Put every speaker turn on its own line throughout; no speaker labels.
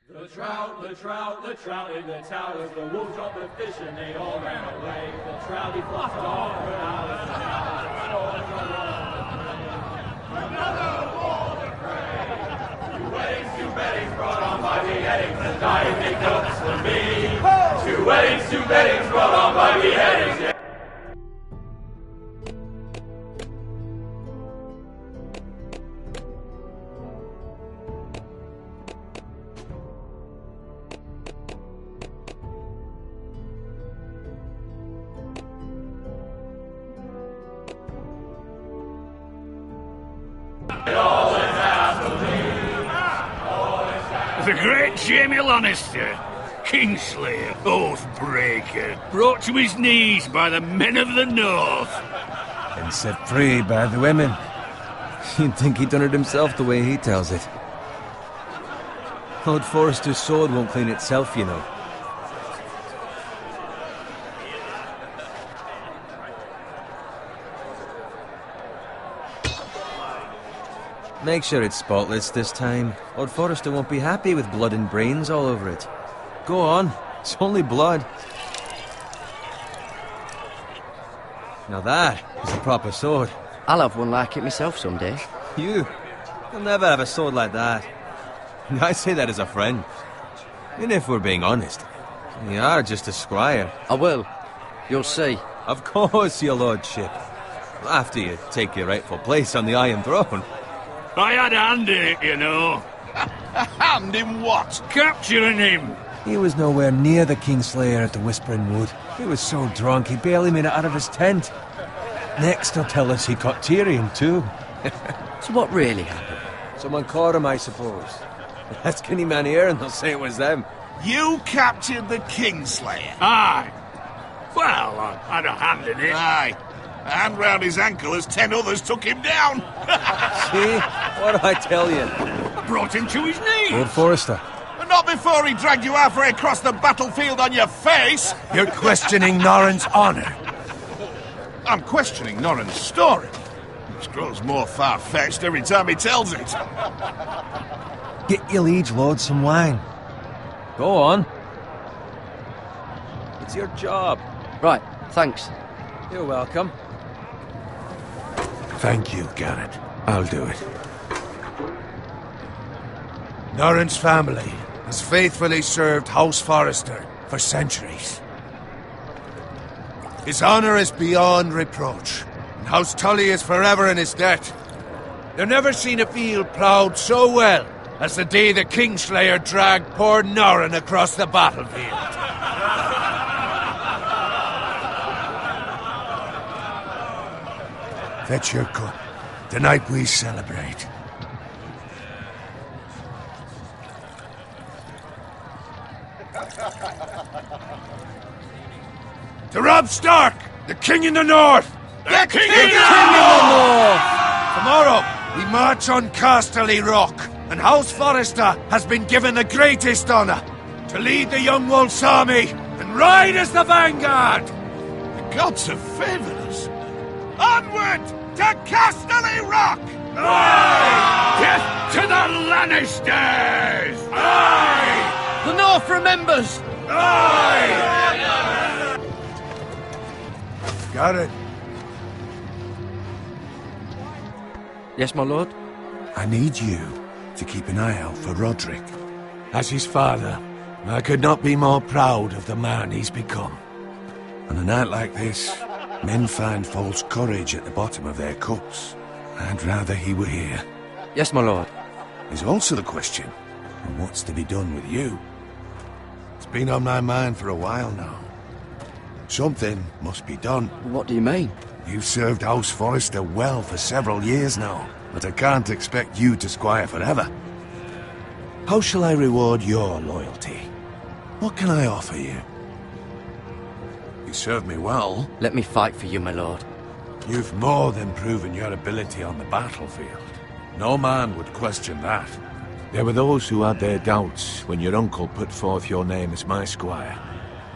The trout in the towers, the wolves dropped the fish and they all ran away. The trout he flopped off for hours and hours. Another wall to pray. Two weddings brought on by beheadings, and dying make notes for me. Two weddings brought on by beheadings. Yeah.
The great Jamie Lannister, Kingslayer, Oathbreaker, brought to his knees by the men of the North.
And set free by the women. You'd think he'd done it himself the way he tells it. Lord Forrester's sword won't clean itself, you know. Make sure it's spotless this time. Lord Forrester won't be happy with blood and brains all over it. Go on, it's only blood. Now that is a proper sword.
I'll have one like it myself someday.
You'll never have a sword like that. I say that as a friend. And if we're being honest, you are just a squire.
I will. You'll see.
Of course, your lordship. After you take your rightful place on the Iron Throne.
I had a hand in it, you know.
A hand in what?
Capturing him.
He was nowhere near the Kingslayer at the Whispering Wood. He was so drunk he barely made it out of his tent. Next he'll tell us he caught Tyrion too.
So what really happened?
Someone caught him, I suppose. Ask any man here and they'll say it was them.
You captured the Kingslayer?
Aye. Well, I had a hand in it.
Aye. A hand round his ankle as 10 others took him down.
See? What did I tell you?
I brought him to his knees.
Lord Forrester.
But not before he dragged you halfway across the battlefield on your face.
You're questioning Norrin's honor.
I'm questioning Norrin's story. It grows more far-fetched every time he tells it.
Get your liege lord some wine. Go on. It's your job.
Right, thanks.
You're welcome.
Thank you, Garrett. I'll do it. Norrin's family has faithfully served House Forrester for centuries. His honor is beyond reproach, and House Tully is forever in his debt. They've never seen a field ploughed so well as the day the Kingslayer dragged poor Norrin across the battlefield. Fetch your cup. Tonight we celebrate. To Robb Stark, the King in the North!
The King
in the North! Tomorrow, we march on Casterly Rock, and House Forrester has been given the greatest honor to lead the Young Wolf's army and ride as the vanguard!
The gods have favored us. Onward to Casterly Rock!
Aye! Death to the Lannisters!
Aye!
The North remembers!
Aye!
Garrett,
Yes, my lord?
I need you to keep an eye out for Roderick. As his father, I could not be more proud of the man he's become. On a night like this, men find false courage at the bottom of their cups. I'd rather he were here.
Yes, my lord.
There's also the question of what's to be done with you. It's been on my mind for a while now. Something must be done.
What do you mean?
You've served House Forrester well for several years now, but I can't expect you to squire forever. How shall I reward your loyalty? What can I offer you? You served me well.
Let me fight for you, my lord.
You've more than proven your ability on the battlefield. No man would question that. There were those who had their doubts when your uncle put forth your name as my squire.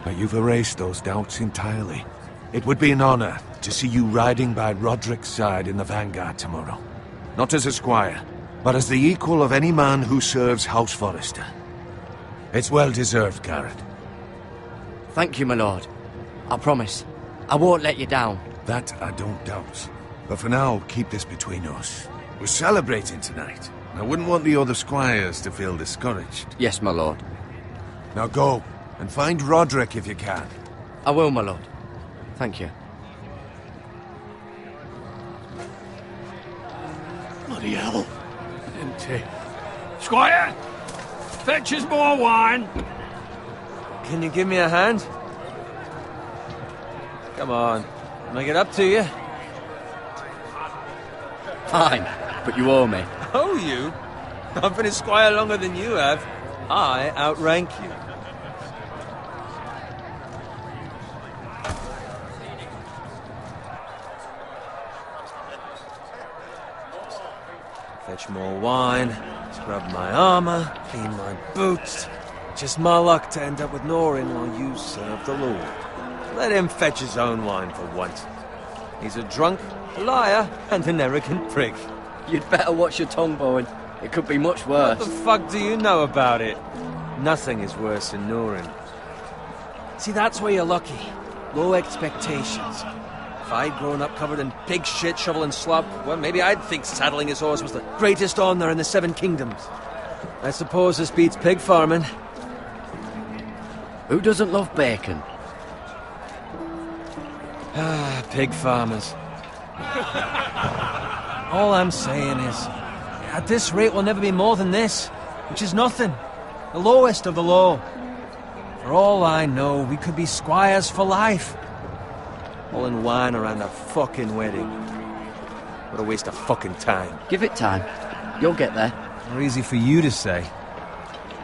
But you've erased those doubts entirely. It would be an honor to see you riding by Roderick's side in the vanguard tomorrow. Not as a squire, but as the equal of any man who serves House Forrester. It's well deserved, Garrett.
Thank you, my lord. I promise. I won't let you down.
That I don't doubt. But for now, keep this between us. We're celebrating tonight. I wouldn't want the other squires to feel discouraged.
Yes, my lord.
Now go, and find Roderick if you can.
I will, my lord. Thank you.
Bloody hell. Empty. Squire! Fetch us more wine!
Can you give me a hand? Come on. Make it up to you.
Fine, but you owe me.
Oh, you? I've been a squire longer than you have. I outrank you. Fetch more wine, scrub my armor, clean my boots. Just my luck to end up with Norin while you serve the Lord. Let him fetch his own wine for once. He's a drunk, a liar, and an arrogant prick.
You'd better watch your tongue, Bowen. It could be much worse.
What the fuck do you know about it? Nothing is worse than Norin. See, that's where you're lucky. Low expectations. If I'd grown up covered in pig shit, shovel and slop, well, maybe I'd think saddling his horse was the greatest honour in the Seven Kingdoms. I suppose this beats pig farming.
Who doesn't love bacon?
Ah, pig farmers. All I'm saying is, at this rate we'll never be more than this, which is nothing. The lowest of the low. For all I know, we could be squires for life. All in wine around a fucking wedding. What a waste of fucking time.
Give it time. You'll get there.
More easy for you to say.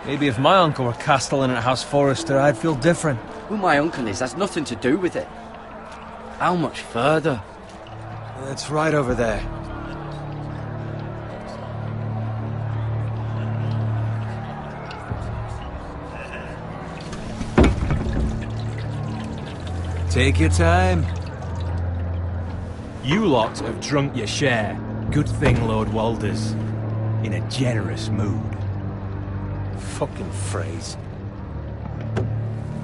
Maybe if my uncle were castellan at House Forrester, I'd feel different.
Who my uncle is, that's nothing to do with it. How much further?
It's right over there. Take your time.
You lot have drunk your share. Good thing Lord Walder's in a generous mood.
Fucking phrase.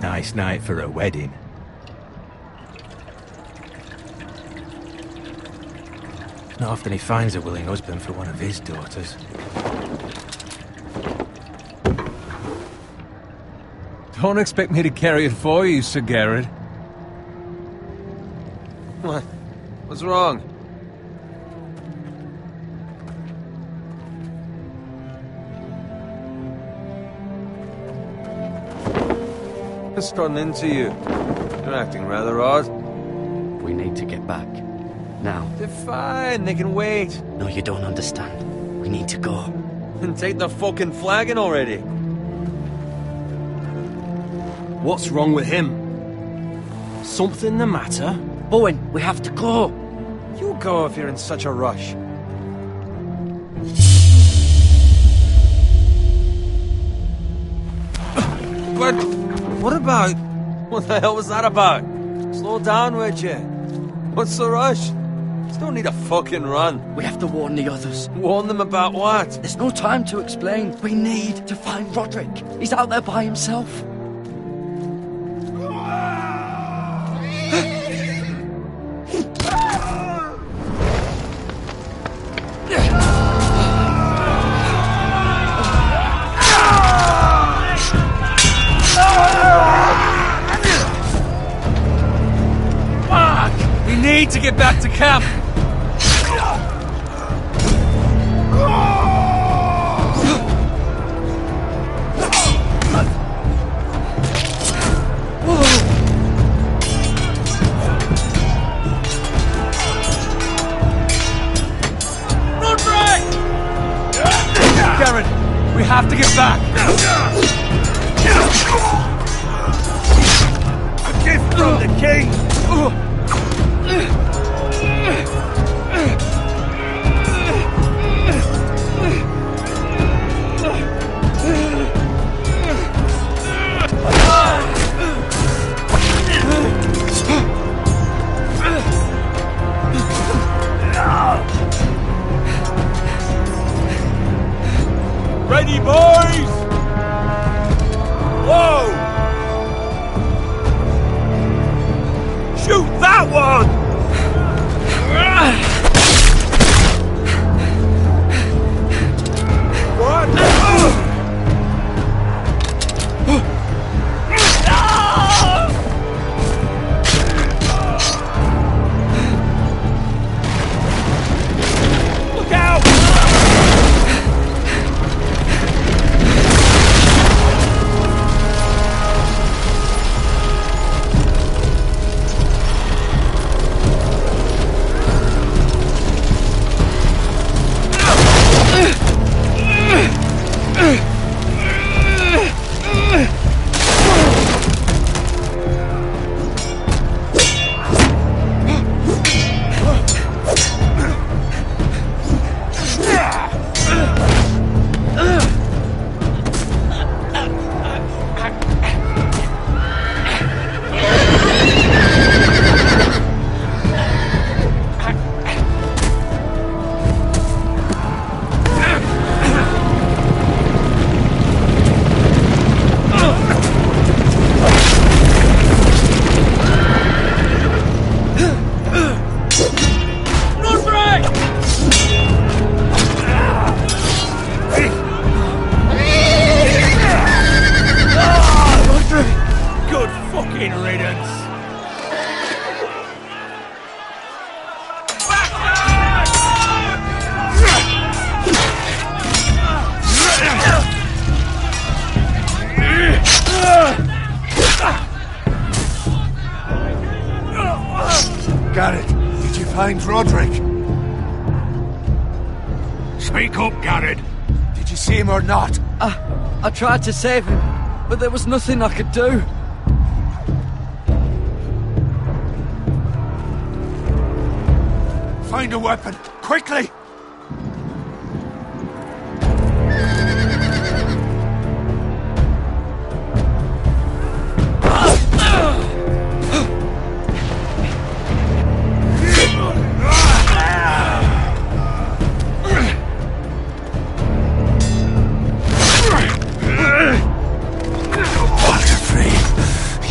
Nice night for a wedding. Not often he finds a willing husband for one of his daughters.
Don't expect me to carry it for you, Sir Garrett. What? What's wrong? What's gotten into you? You're acting rather odd.
We need to get back. Now.
They're fine, they can wait.
No, you don't understand. We need to go.
And take the fucking flagon already.
What's wrong with him? Something the matter?
Bowen, we have to go.
You go if you're in such a rush. But what about? What the hell was that about? Slow down, would you? What's the rush? There's no need to fucking run.
We have to warn the others.
Warn them about what?
There's no time to explain. We need to find Roderick. He's out there by himself.
We need to get back to camp. Garrett, we have to get back. A gift from the king. Ready, boys! Whoa! Shoot that one! What? Look out!
Garrett, did you find Roderick?
Speak up, Garrett.
Did you see him or not?
I tried to save him, but there was nothing I could do.
Find a weapon, quickly!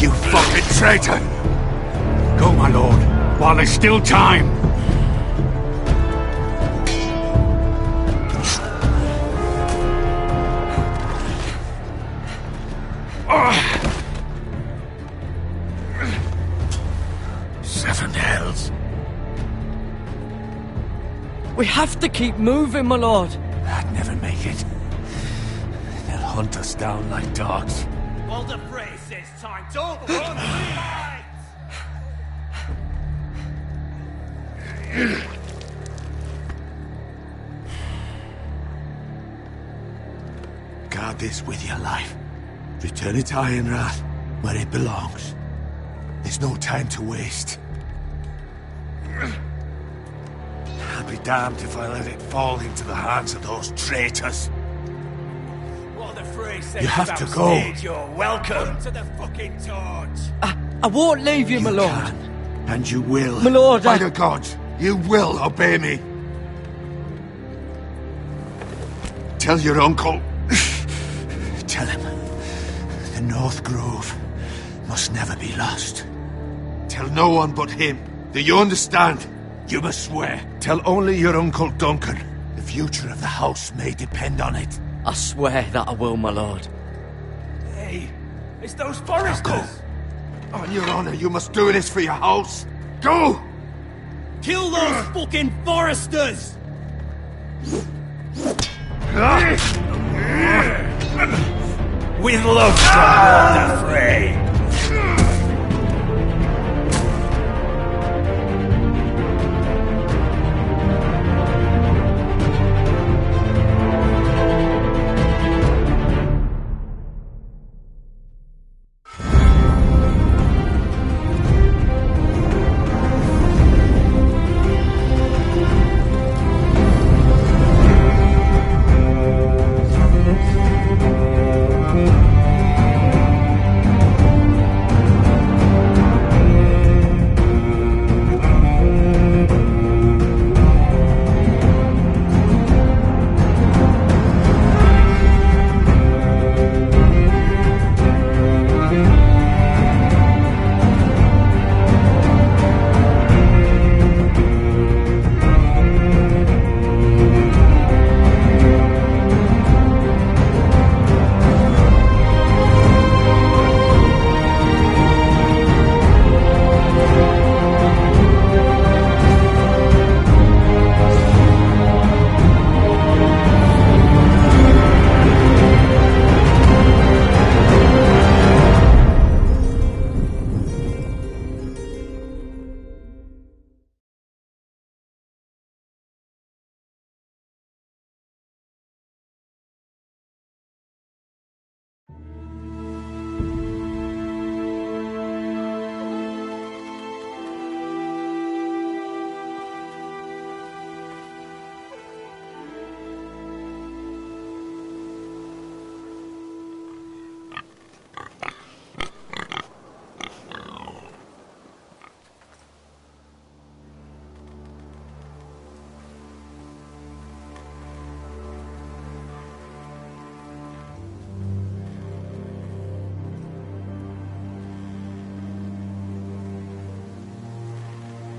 You fucking traitor! Go, my lord, while there's still time. Seven hells.
We have to keep moving, my lord.
I'd never make it. They'll hunt us down like dogs.
Well, the phrase says time to overrun the lights!
Guard this with your life. Return it to Ironrath, where it belongs. There's no time to waste. I'll be damned if I let it fall into the hands of those traitors.
Well, the phrase says
You have to
about
go.
stage, you're welcome to the fucking torch!
I won't leave you, my lord.
Can, and you will.
My lord,
By the gods, you will obey me. Tell your uncle. Tell him. The North Grove must never be lost. Tell no one but him. Do you understand? You must swear. Tell only your Uncle Duncan. The future of the house may depend on it.
I swear that I will, my lord.
Hey, it's those foresters!
On your honor, you must do this for your house. Go!
Kill those fucking foresters! With love from Lord Frey!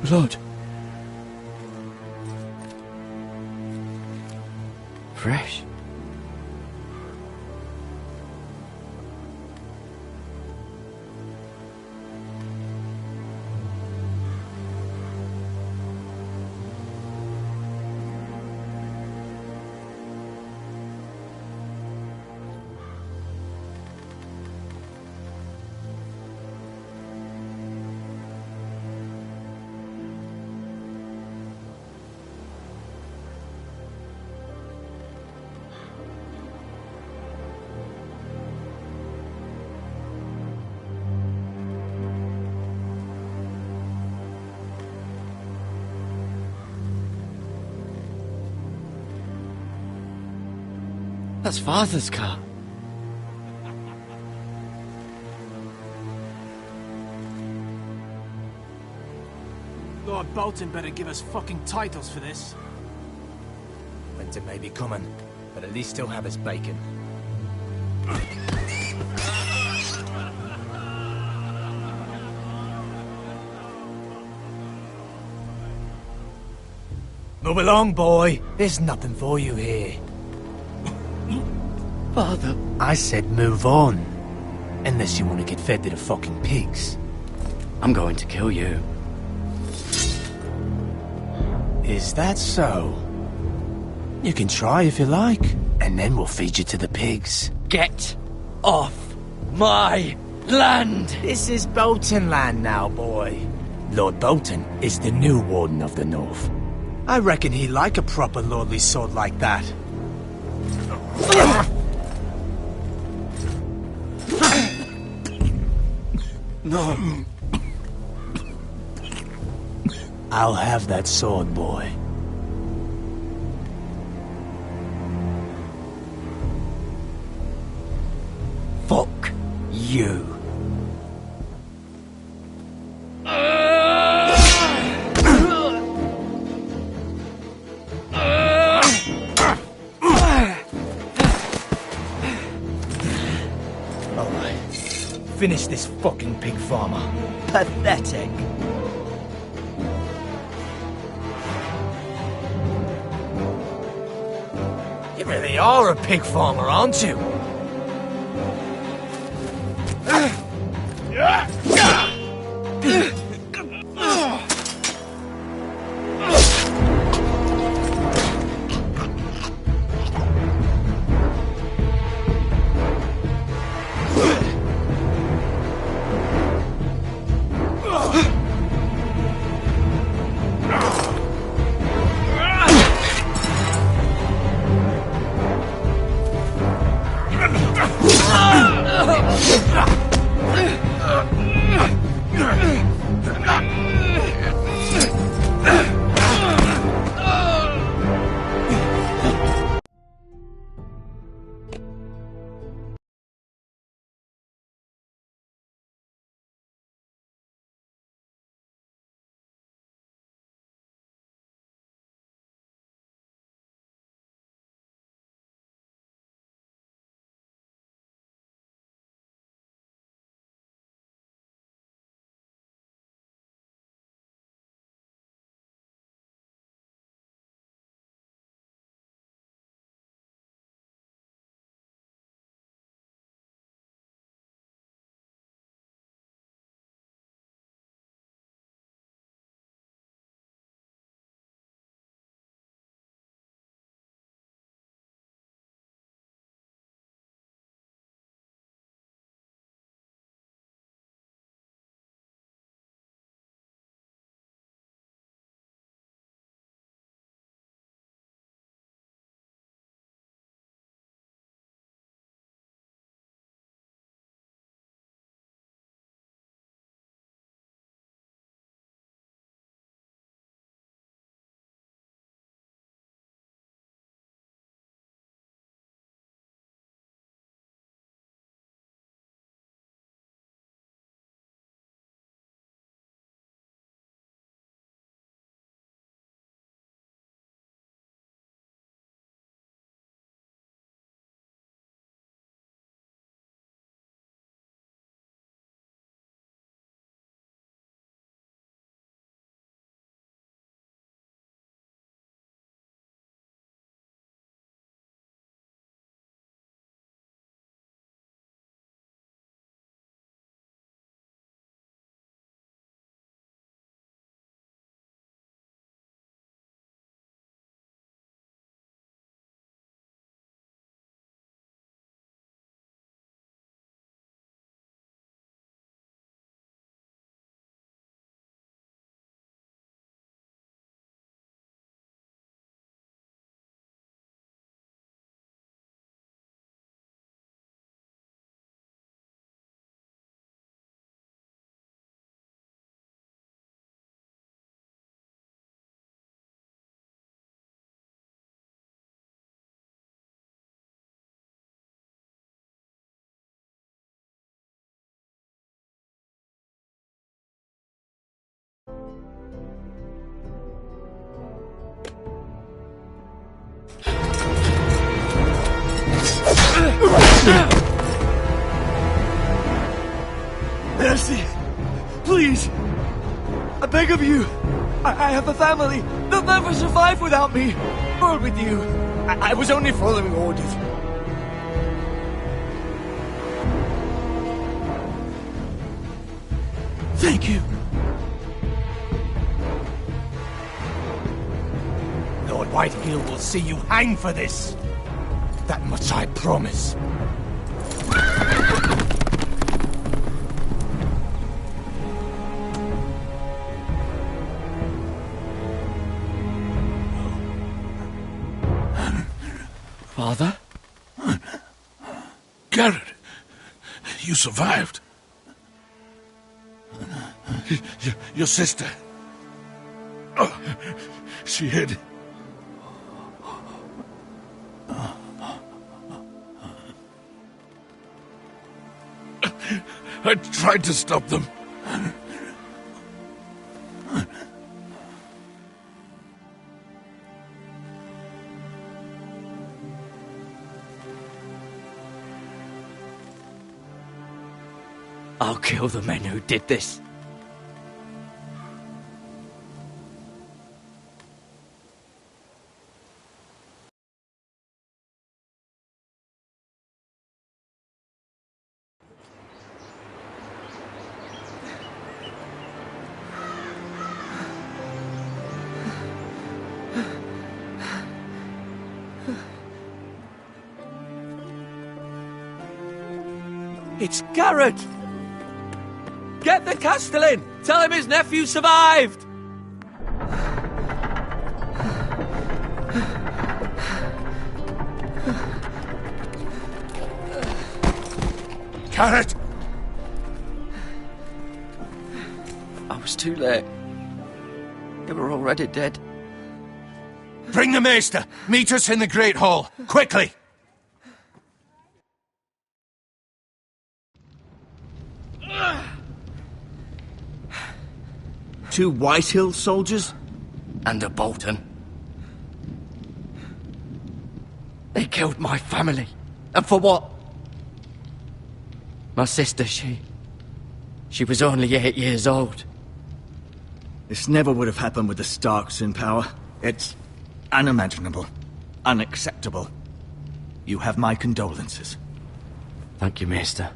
Blood. Fresh. That's Father's car.
Lord Bolton better give us fucking titles for this. Winter may be coming, but at least he'll have his bacon. Move along, boy. There's nothing for you here.
Father.
I said move on. Unless you want to get fed to the fucking pigs.
I'm going to kill you.
Is that so? You can try if you like, and then we'll feed you to the pigs.
Get off my land!
This is Bolton land now, boy. Lord Bolton is the new Warden of the North. I reckon he'd like a proper lordly sword like that.
No.
I'll have that sword, boy.
Fuck you.
Alright. Finish this fucking pig farmer.
Pathetic.
You really are a pig farmer, aren't you? Mercy! Please! I beg of you! I have a family! They'll never survive without me! Or with you! I was only following orders. Thank you! Lord Whitehill will see you hang for this! That much I promise.
Father?
Garrett, you survived. Your sister. Oh, she hid. I tried to stop them.
I'll kill the men who did this.
It's Garrett! Get the Castellan! Tell him his nephew survived!
Garrett!
I was too late. They were already dead.
Bring the Maester! Meet us in the Great Hall! Quickly!
Two Whitehill soldiers?
And a Bolton. They killed my family. And for what? My sister, she was only 8 years old.
This never would have happened with the Starks in power. It's unimaginable. Unacceptable. You have my condolences.
Thank you, Maester.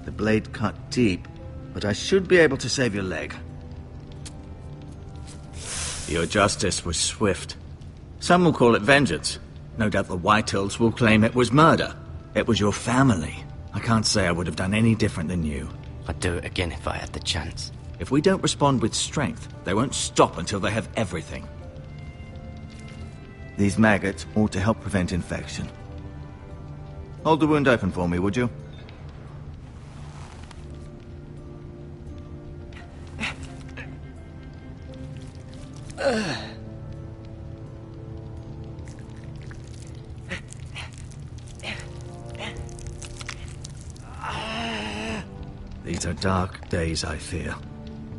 The blade cut deep, but I should be able to save your leg. Your justice was swift. Some will call it vengeance. No doubt the Whitehills will claim it was murder. It was your family. I can't say I would have done any different than you.
I'd do it again if I had the chance.
If we don't respond with strength, they won't stop until they have everything. These maggots ought to help prevent infection. Hold the wound open for me, would you? These are dark days, I fear.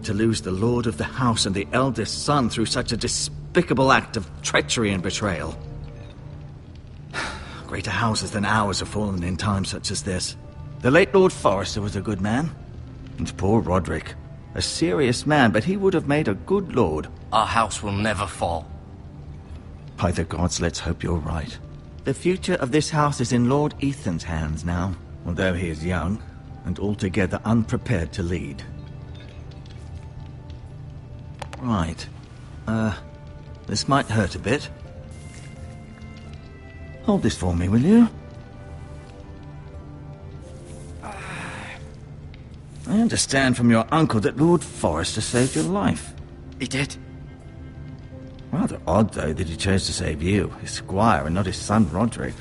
To lose the lord of the house and the eldest son through such a despicable act of treachery and betrayal. Greater houses than ours have fallen in times such as this. The late Lord Forrester was a good man. And poor Roderick. A serious man, but he would have made a good lord.
Our house will never fall.
By the gods, let's hope you're right. The future of this house is in Lord Ethan's hands now, although he is young and altogether unprepared to lead. Right. This might hurt a bit. Hold this for me, will you? I understand from your uncle that Lord Forrester saved your life.
He did.
Rather odd, though, that he chose to save you, his squire, and not his son Roderick.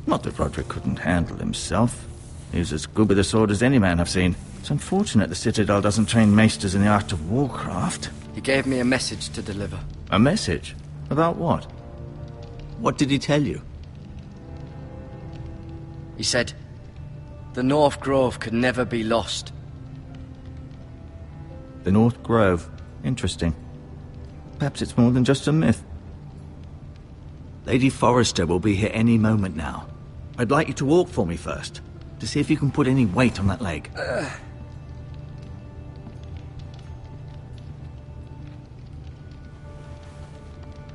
Not that Roderick couldn't handle himself. He was as good with a sword as any man I've seen. It's unfortunate the Citadel doesn't train maesters in the art of warcraft.
He gave me a message to deliver.
A message? About what? What did he tell you?
He said, the North Grove could never be lost.
The North Grove. Interesting. perhaps it's more than just a myth. Lady Forrester will be here any moment now. I'd like you to walk for me first, to see if you can put any weight on that leg.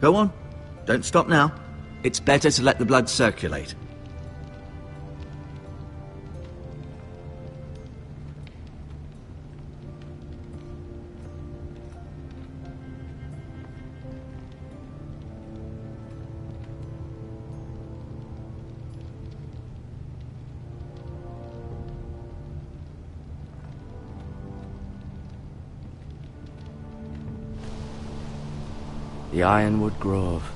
Go on. Don't stop now. It's better to let the blood circulate.
The Ironwood Grove.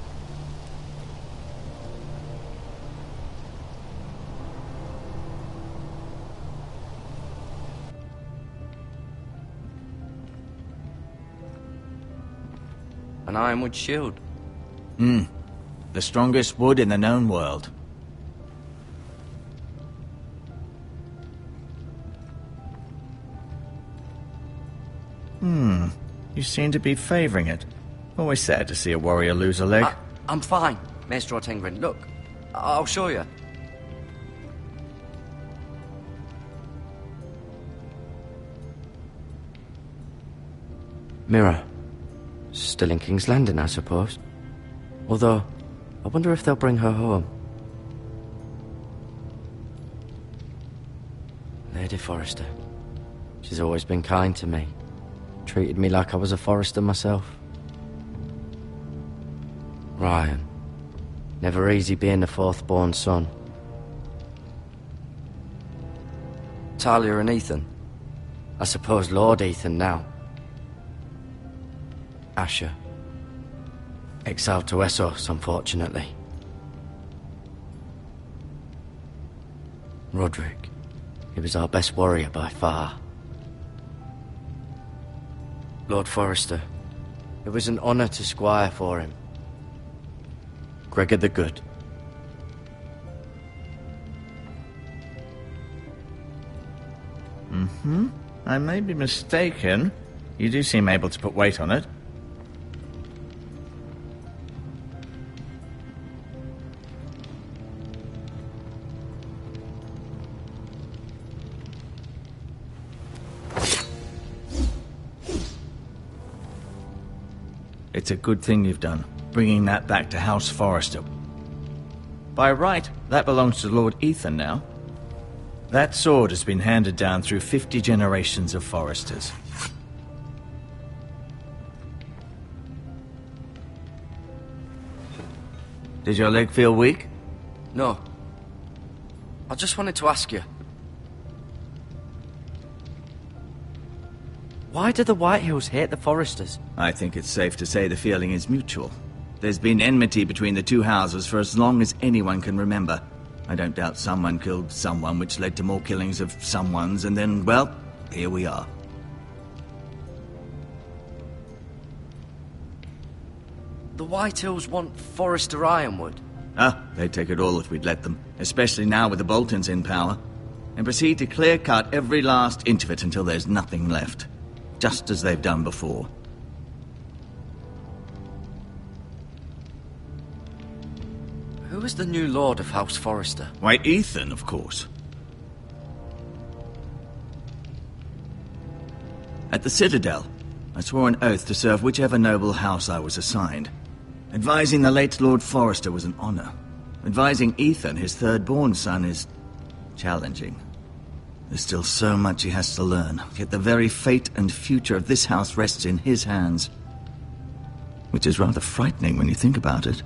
An ironwood shield.
The strongest wood in the known world. You seem to be favoring it. Always sad to see a warrior lose a leg.
I'm fine, Maestro Tengrin. Look, I'll show you. Mirror. Still in King's Landing, I suppose. Although, I wonder if they'll bring her home. Lady Forrester. She's always been kind to me. Treated me like I was a Forrester myself. Ryan. Never easy being the fourth-born son. Talia and Ethan. I suppose Lord Ethan now. Asher. Exiled to Essos, unfortunately. Roderick. He was our best warrior by far. Lord Forrester. It was an honor to squire for him. Gregor the Good.
I may be mistaken. You do seem able to put weight on it. It's a good thing you've done, bringing that back to House Forrester. By right, that belongs to Lord Ethan now. That sword has been handed down through 50 generations of Forresters. Did your leg feel weak?
No. I just wanted to ask you. Why do the Whitehills hate the Forresters?
I think it's safe to say the feeling is mutual. There's been enmity between the two houses for as long as anyone can remember. I don't doubt someone killed someone, which led to more killings of someones, and then, well, here we are.
The Whitehills want Forrester Ironwood.
They'd take it all if we'd let them, especially now with the Boltons in power, and proceed to clear-cut every last inch of it until there's nothing left, just as they've done before.
Who is the new Lord of House Forrester?
Why, Ethan, of course. At the Citadel, I swore an oath to serve whichever noble house I was assigned. Advising the late Lord Forrester was an honor. Advising Ethan, his third-born son, is challenging. There's still so much he has to learn, yet the very fate and future of this house rests in his hands. Which is rather frightening when you think about it.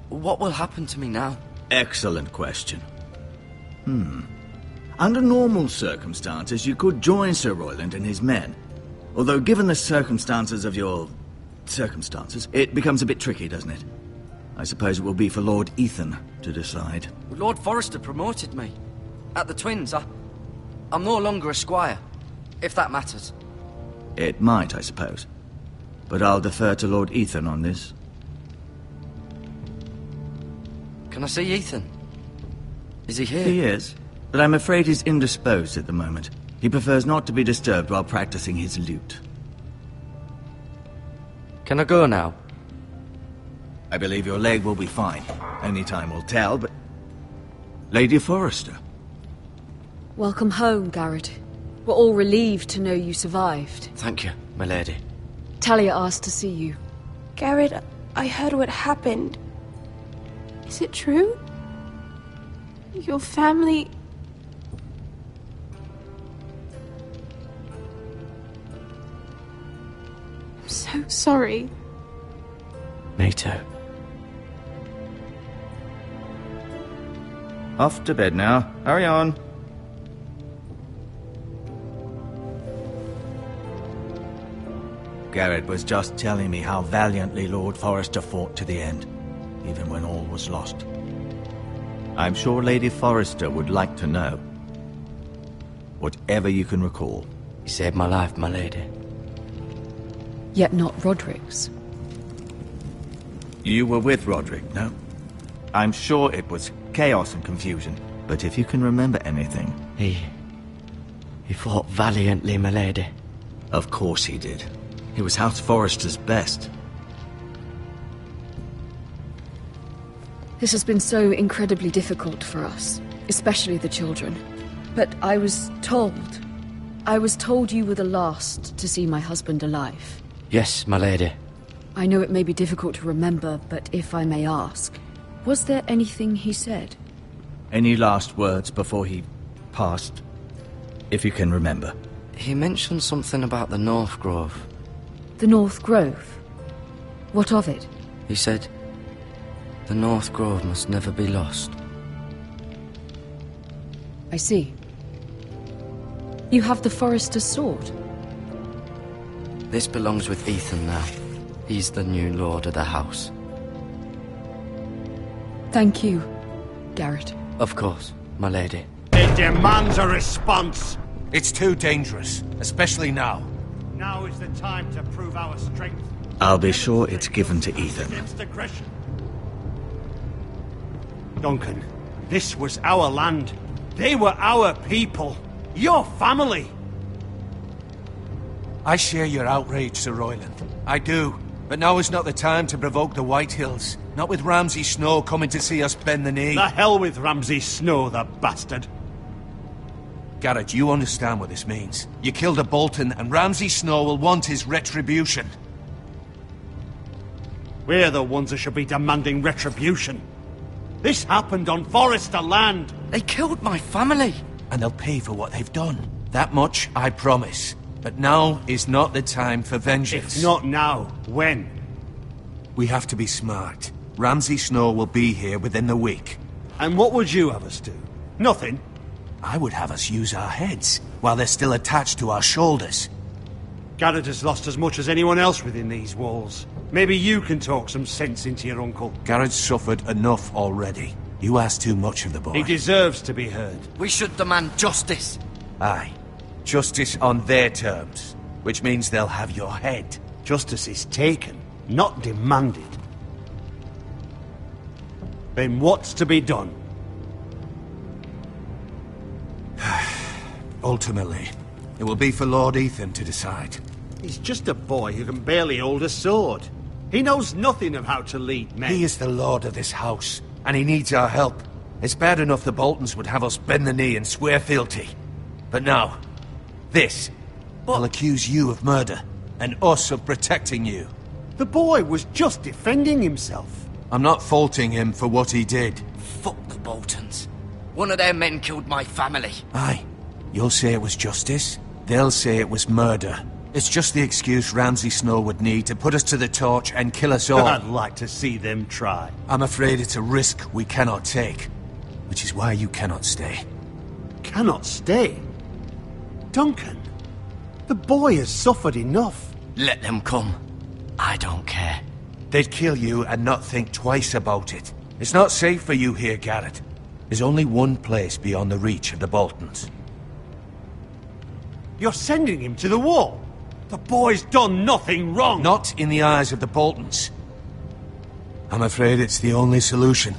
What will happen to me now?
Excellent question. Under normal circumstances, you could join Sir Royland and his men. Although given the circumstances of your circumstances, it becomes a bit tricky, doesn't it? I suppose it will be for Lord Ethan to decide.
Lord Forrester promoted me. At the Twins, I'm no longer a squire, if that matters.
It might, I suppose. But I'll defer to Lord Ethan on this.
Can I see Ethan? Is he here?
He is, but I'm afraid he's indisposed at the moment. He prefers not to be disturbed while practicing his lute.
Can I go now?
I believe your leg will be fine. Only time will tell, but... Lady Forrester.
Welcome home, Garrett. We're all relieved to know you survived.
Thank you, my lady.
Talia asked to see you.
Garrett, I heard what happened. Is it true? Your family... I'm so sorry.
Me too.
Off to bed now. Hurry on. Garrett was just telling me how valiantly Lord Forrester fought to the end, even when all was lost. I'm sure Lady Forrester would like to know. Whatever you can recall.
You saved my life, my lady.
Yet not Roderick's.
You were with Roderick, no? I'm sure it was chaos and confusion, but if you can remember anything...
He fought valiantly, my lady.
Of course he did. He was House Forrester's best.
This has been so incredibly difficult for us, especially the children. But I was told you were the last to see my husband alive.
Yes, my lady.
I know it may be difficult to remember, but if I may ask, was there anything he said?
Any last words before he passed? If you can remember.
He mentioned something about the North Grove.
The North Grove? What of it?
He said, the North Grove must never be lost.
I see. You have the Forester's sword.
This belongs with Ethan now. He's the new lord of the house.
Thank you, Garrett.
Of course, my lady.
It demands a response.
It's too dangerous, especially now.
Now is the time to prove our strength.
I'll be sure it's given to Ethan.
Against aggression. Duncan, this was our land. They were our people. Your family.
I share your outrage, Sir Royland. I do. But now is not the time to provoke the White Hills. Not with Ramsay Snow coming to see us bend the knee.
The hell with Ramsay Snow, the bastard.
Garrett, you understand what this means. You killed a Bolton, and Ramsay Snow will want his retribution.
We're the ones that should be demanding retribution. This happened on Forrester land.
They killed my family.
And they'll pay for what they've done. That much, I promise. But now is not the time for vengeance.
If not now, when?
We have to be smart. Ramsay Snow will be here within the week.
And what would you have us do? Nothing.
I would have us use our heads, while they're still attached to our shoulders.
Garrett has lost as much as anyone else within these walls. Maybe you can talk some sense into your uncle.
Garrett's suffered enough already. You ask too much of the boy.
He deserves to be heard.
We should demand justice.
Aye. Justice on their terms, which means they'll have your head.
Justice is taken, not demanded. Then what's to be done?
Ultimately, it will be for Lord Ethan to decide.
He's just a boy who can barely hold a sword. He knows nothing of how to lead men.
He is the lord of this house, and he needs our help. It's bad enough the Boltons would have us bend the knee and swear fealty. But now, this. They'll accuse you of murder, and us of protecting you.
The boy was just defending himself.
I'm not faulting him for what he did.
Fuck the Boltons. One of their men killed my family.
Aye. You'll say it was justice. They'll say it was murder. It's just the excuse Ramsay Snow would need to put us to the torch and kill us all.
I'd like to see them try.
I'm afraid it's a risk we cannot take. Which is why you cannot stay.
Cannot stay? Duncan, the boy has suffered enough.
Let them come. I don't care.
They'd kill you and not think twice about it. It's not safe for you here, Garrett. There's only one place beyond the reach of the Boltons.
You're sending him to the wall. The boy's done nothing wrong.
Not in the eyes of the Boltons. I'm afraid it's the only solution.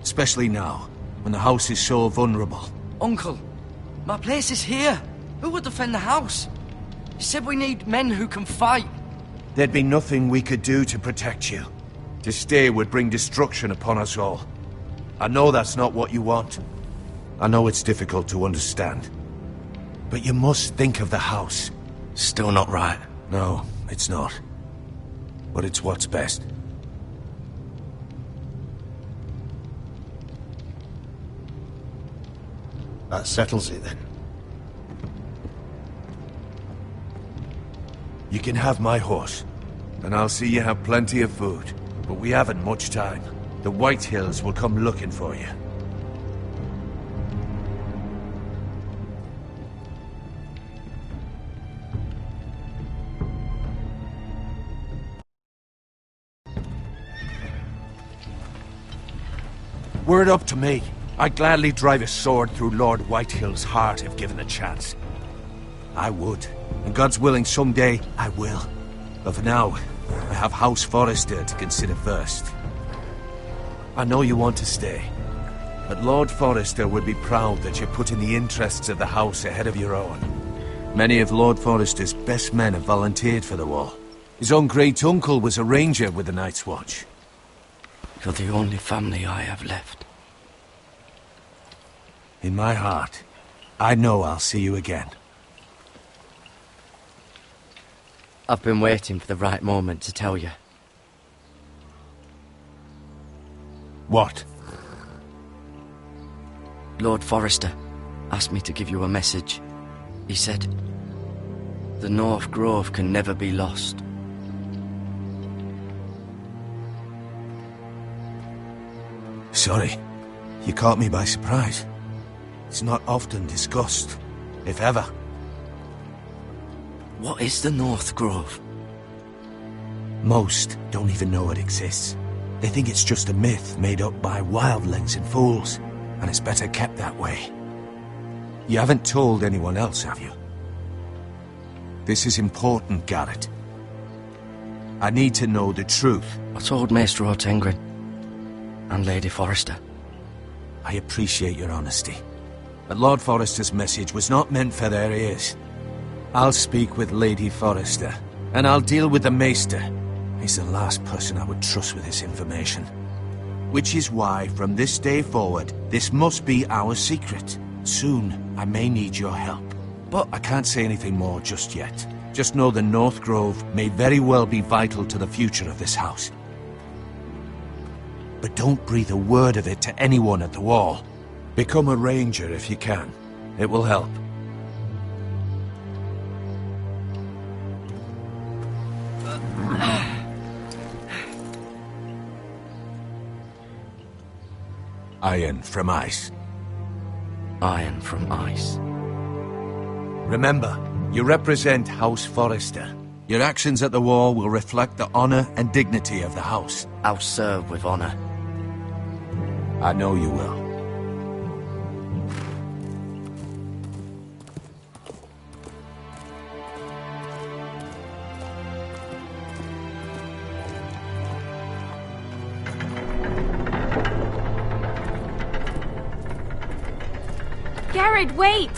Especially now, when the house is so vulnerable.
Uncle, my place is here. Who will defend the house? You said we need men who can fight.
there'd be nothing we could do to protect you. To stay would bring destruction upon us all. I know that's not what you want. I know it's difficult to understand. But you must think of the house.
Still not right.
No, it's not. But it's what's best.
That settles it then.
You can have my horse, and I'll see you have plenty of food. But we haven't much time. The White Hills will come looking for you. Were it up to me, I'd gladly drive a sword through Lord Whitehill's heart if given a chance. I would, and God's willing someday I will. But for now, I have House Forrester to consider first. I know you want to stay, but Lord Forrester would be proud that you're putting the interests of the house ahead of your own. Many of Lord Forrester's best men have volunteered for the war. His own great-uncle was a ranger with the Night's Watch.
You're the only family I have left.
In my heart, I know I'll see you again.
I've been waiting for the right moment to tell you.
What?
Lord Forrester asked me to give you a message. He said, the North Grove can never be lost.
Sorry, you caught me by surprise. It's not often discussed, if ever.
What is the North Grove?
Most don't even know it exists. They think it's just a myth made up by wildlings and fools, and it's better kept that way. You haven't told anyone else, have you? This is important, Garrett. I need to know the truth.
I told Maester Ortengrin and Lady Forrester.
I appreciate your honesty, but Lord Forrester's message was not meant for their ears. I'll speak with Lady Forrester, and I'll deal with the Maester. He's the last person I would trust with this information. Which is why, from this day forward, this must be our secret. Soon, I may need your help. But I can't say anything more just yet. Just know the North Grove may very well be vital to the future of this house. But don't breathe a word of it to anyone at the wall. Become a ranger if you can. It will help. Iron from ice.
Iron from ice.
Remember, you represent House Forrester. Your actions at the war will reflect the honor and dignity of the house.
I'll serve with honor.
I know you will.
Garrett, wait!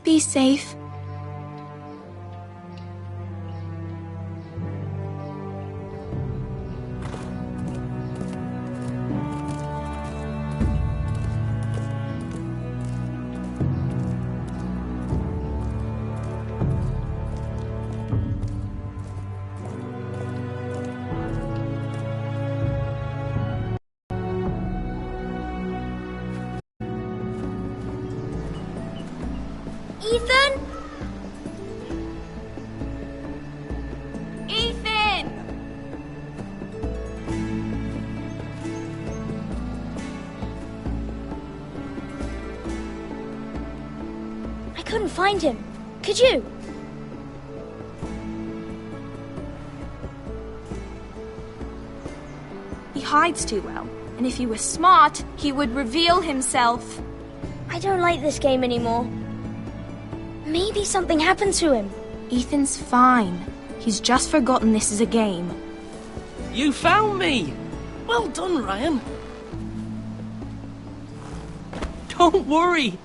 Be safe.
Ethan?
Ethan!
I couldn't find him. Could you?
He hides too well, and if he was smart, he would reveal himself.
I don't like this game anymore. Maybe something happened to him.
Ethan's fine. He's just forgotten this is a game.
You found me!
Well done, Ryan. Don't worry.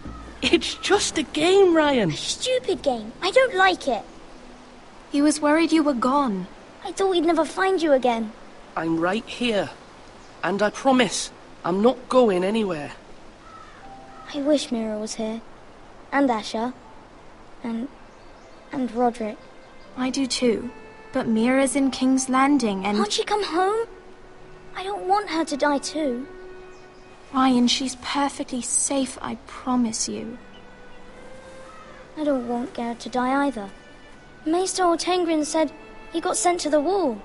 It's just a game, Ryan.
A stupid game. I don't like it.
He was worried you were gone.
I thought we'd never find you again.
I'm right here. And I promise, I'm not going anywhere.
I wish Mira was here. And Asher. And Roderick.
I do too. But Mira's in King's Landing and...
Can't she come home? I don't want her to die too.
Ryan, she's perfectly safe, I promise you.
I don't want Garrett to die either. Maester Ortengrin said he got sent to the wall.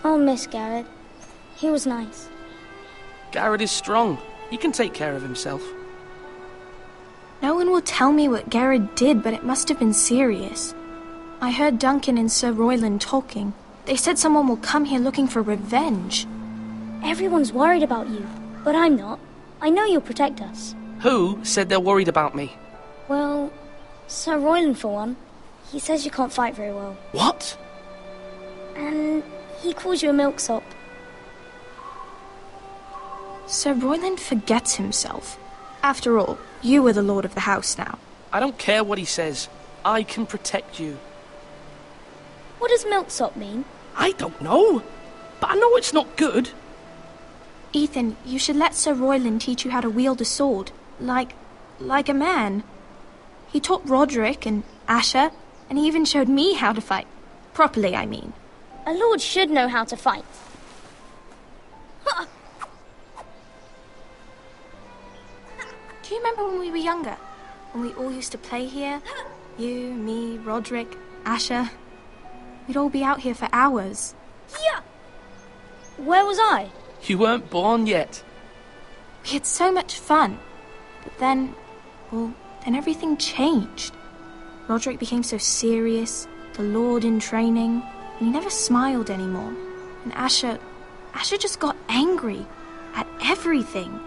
I'll miss Garrett. He was nice.
Garrett is strong. He can take care of himself.
No one will tell me what Garrett did, but it must have been serious. I heard Duncan and Sir Royland talking. They said someone will come here looking for revenge.
Everyone's worried about you, but I'm not. I know you'll protect us.
Who said they're worried about me?
Well, Sir Royland for one. He says you can't fight very well.
What?
And he calls you a milksop.
Sir Royland forgets himself. After all, you are the lord of the house now.
I don't care what he says. I can protect you.
What does milksop mean?
I don't know, but I know it's not good.
Ethan, you should let Sir Royland teach you how to wield a sword, like a man. He taught Roderick and Asher, and he even showed me how to fight. Properly, I mean.
A lord should know how to fight.
Do you remember when we were younger? When we all used to play here? You, me, Roderick, Asher. We'd all be out here for hours.
Yeah. Where was I?
You weren't born yet.
We had so much fun. But then everything changed. Roderick became so serious, the Lord in training, and he never smiled anymore. And Asher just got angry at everything.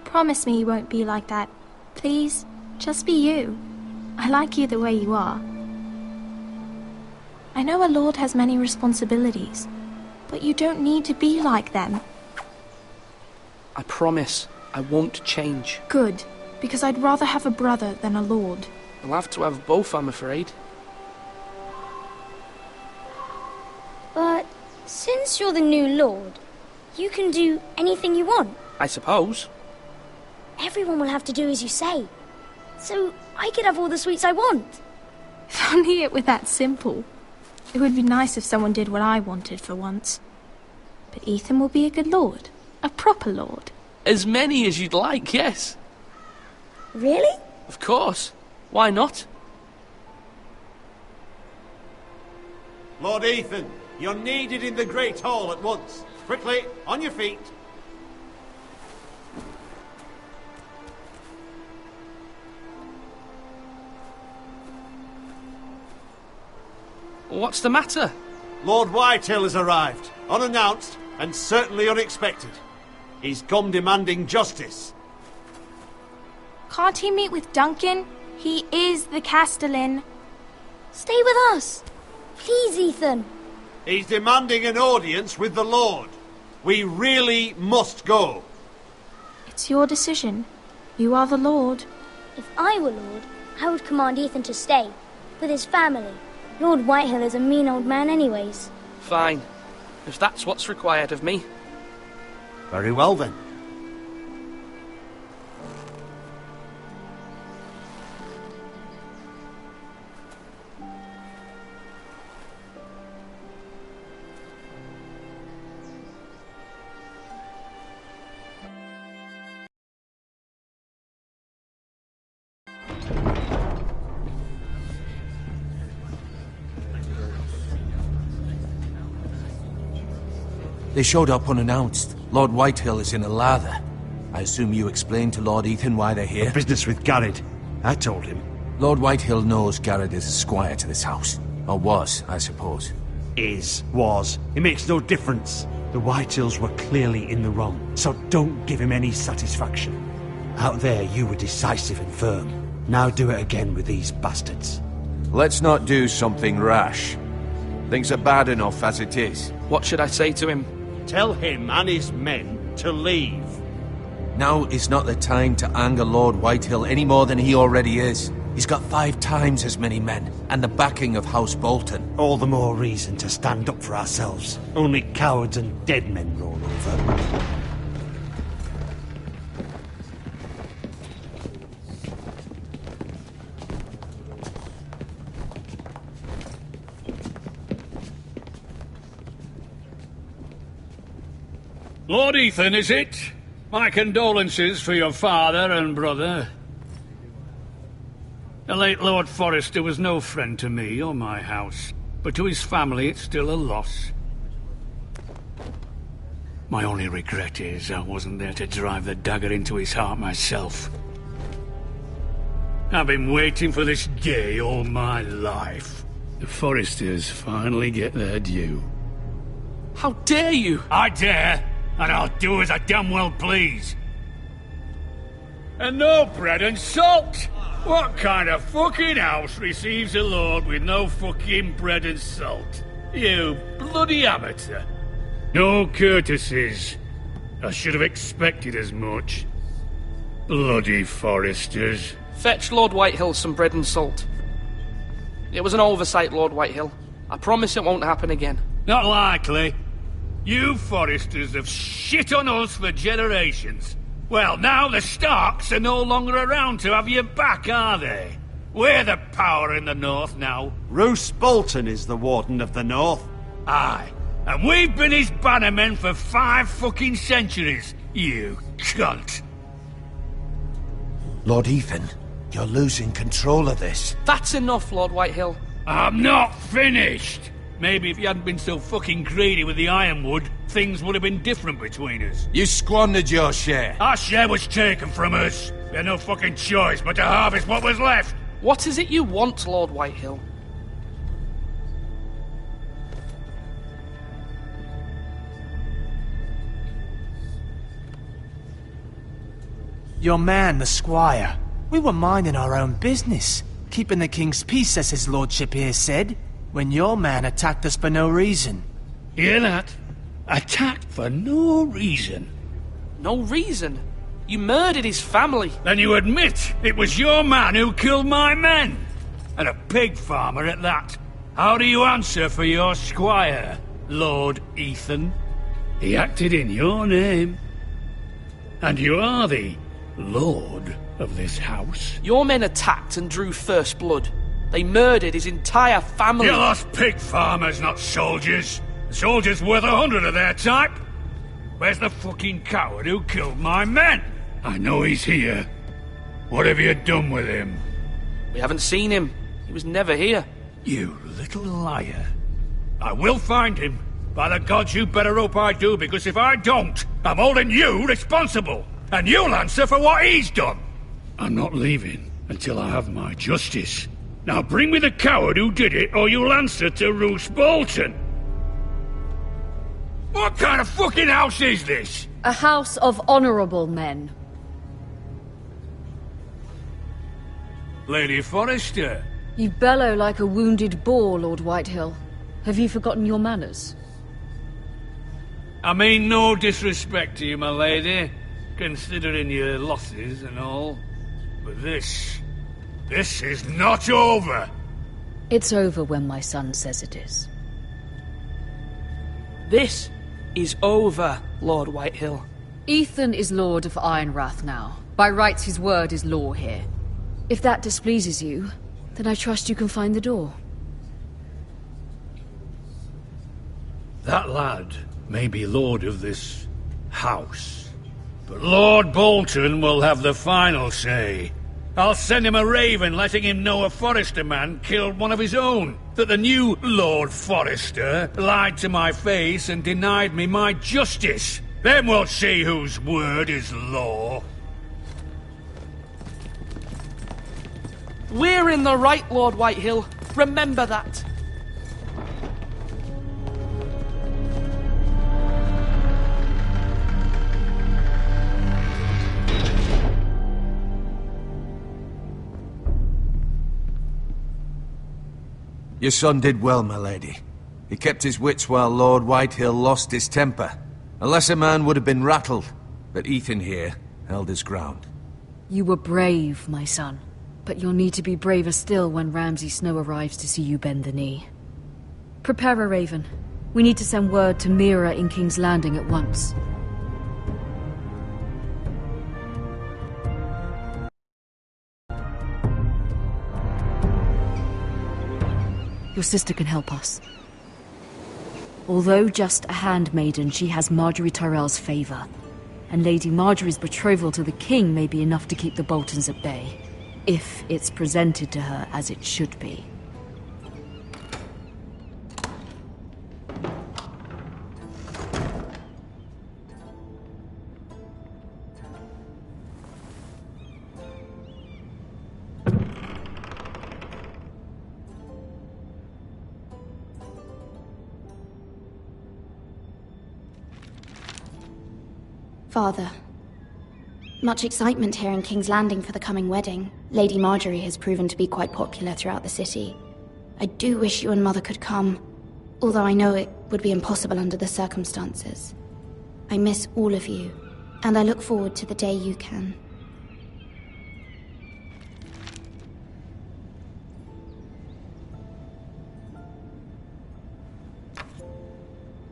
Promise me you won't be like that. Please, just be you. I like you the way you are. I know a lord has many responsibilities, but you don't need to be like them.
I promise I won't change.
Good, because I'd rather have a brother than a lord.
I'll have to have both, I'm afraid.
But since you're the new lord, you can do anything you want.
I suppose.
Everyone will have to do as you say. So I could have all the sweets I want.
If only it were that simple. It would be nice if someone did what I wanted for once. But Ethan will be a good lord. A proper lord.
As many as you'd like, yes.
Really?
Of course. Why not?
Lord Ethan, you're needed in the Great Hall at once. Quickly, on your feet.
What's the matter?
Lord Whitehill has arrived, unannounced and certainly unexpected. He's come demanding justice.
Can't he meet with Duncan? He is the Castellan.
Stay with us. Please, Ethan.
He's demanding an audience with the Lord. We really must go.
It's your decision. You are the Lord.
If I were Lord, I would command Ethan to stay, with his family. Lord Whitehill is a mean old man anyways.
Fine. If that's what's required of me.
Very well then.
They showed up unannounced. Lord Whitehill is in a lather. I assume you explained to Lord Ethan why they're here?
Business with Garrett. I told him.
Lord Whitehill knows Garrett is a squire to this house. Or was, I suppose.
Was. It makes no difference. The Whitehills were clearly in the wrong, so don't give him any satisfaction. Out there, you were decisive and firm. Now do it again with these bastards.
Let's not do something rash. Thinks it bad enough as it is.
What should I say to him?
Tell him and his men to leave.
Now is not the time to anger Lord Whitehill any more than he already is. He's got 5 times as many men, and the backing of House Bolton.
All the more reason to stand up for ourselves. Only cowards and dead men roll over.
Lord Ethan, is it? My condolences for your father and brother. The late Lord Forrester was no friend to me or my house, but to his family it's still a loss. My only regret is I wasn't there to drive the dagger into his heart myself. I've been waiting for this day all my life. The Forresters finally get their due.
How dare you?
I dare! And I'll do as I damn well please. And no bread and salt! What kind of fucking house receives a lord with no fucking bread and salt? You bloody amateur. No courtesies. I should have expected as much. Bloody Forresters.
Fetch Lord Whitehill some bread and salt. It was an oversight, Lord Whitehill. I promise it won't happen again.
Not likely. You Forresters have shit on us for generations. Well, now the Starks are no longer around to have you back, are they? We're the power in the north now.
Roose Bolton is the Warden of the North.
Aye, and we've been his bannermen for 5 fucking centuries, you cunt.
Lord Ethan, you're losing control of this.
That's enough, Lord Whitehill.
I'm not finished. Maybe if you hadn't been so fucking greedy with the ironwood, things would have been different between us.
You squandered your share.
Our share was taken from us. We had no fucking choice but to harvest what was left.
What is it you want, Lord Whitehill?
Your man, the squire. We were minding our own business, keeping the king's peace, as his lordship here said, when your man attacked us for no reason.
Hear that? Attacked for no reason.
No reason? You murdered his family.
Then you admit it was your man who killed my men. And a pig farmer at that. How do you answer for your squire, Lord Ethan? He acted in your name. And you are the lord of this house.
Your men attacked and drew first blood. They murdered his entire family.
You lost pig farmers, not soldiers. The soldiers worth 100 of their type. Where's the fucking coward who killed my men? I know he's here. What have you done with him?
We haven't seen him. He was never here.
You little liar. I will find him. By the gods, you better hope I do, because if I don't, I'm holding you responsible. And you'll answer for what he's done. I'm not leaving until I have my justice. Now bring me the coward who did it, or you'll answer to Roose Bolton. What kind of fucking house is this?
A house of honourable men.
Lady Forrester.
You bellow like a wounded boar, Lord Whitehill. Have you forgotten your manners?
I mean no disrespect to you, my lady, considering your losses and all. But this is not over.
It's over when my son says it is.
This is over, Lord Whitehill.
Ethan is Lord of Ironrath now. By rights, his word is law here. If that displeases you, then I trust you can find the door.
That lad may be lord of this house, but Lord Bolton will have the final say. I'll send him a raven letting him know a Forrester man killed one of his own, that the new Lord Forrester lied to my face and denied me my justice. Then we'll see whose word is law.
We're in the right, Lord Whitehill. Remember that.
Your son did well, my lady. He kept his wits while Lord Whitehill lost his temper. A lesser man would have been rattled, but Ethan here held his ground.
You were brave, my son. But you'll need to be braver still when Ramsay Snow arrives to see you bend the knee. Prepare a raven. We need to send word to Mira in King's Landing at once. Your sister can help us. Although just a handmaiden, she has Marjorie Tyrell's favor. And Lady Marjorie's betrothal to the king may be enough to keep the Boltons at bay. If it's presented to her as it should be.
Father. Much excitement here in King's Landing for the coming wedding. Lady Marjorie has proven to be quite popular throughout the city. I do wish you and Mother could come, although I know it would be impossible under the circumstances. I miss all of you, and I look forward to the day you can.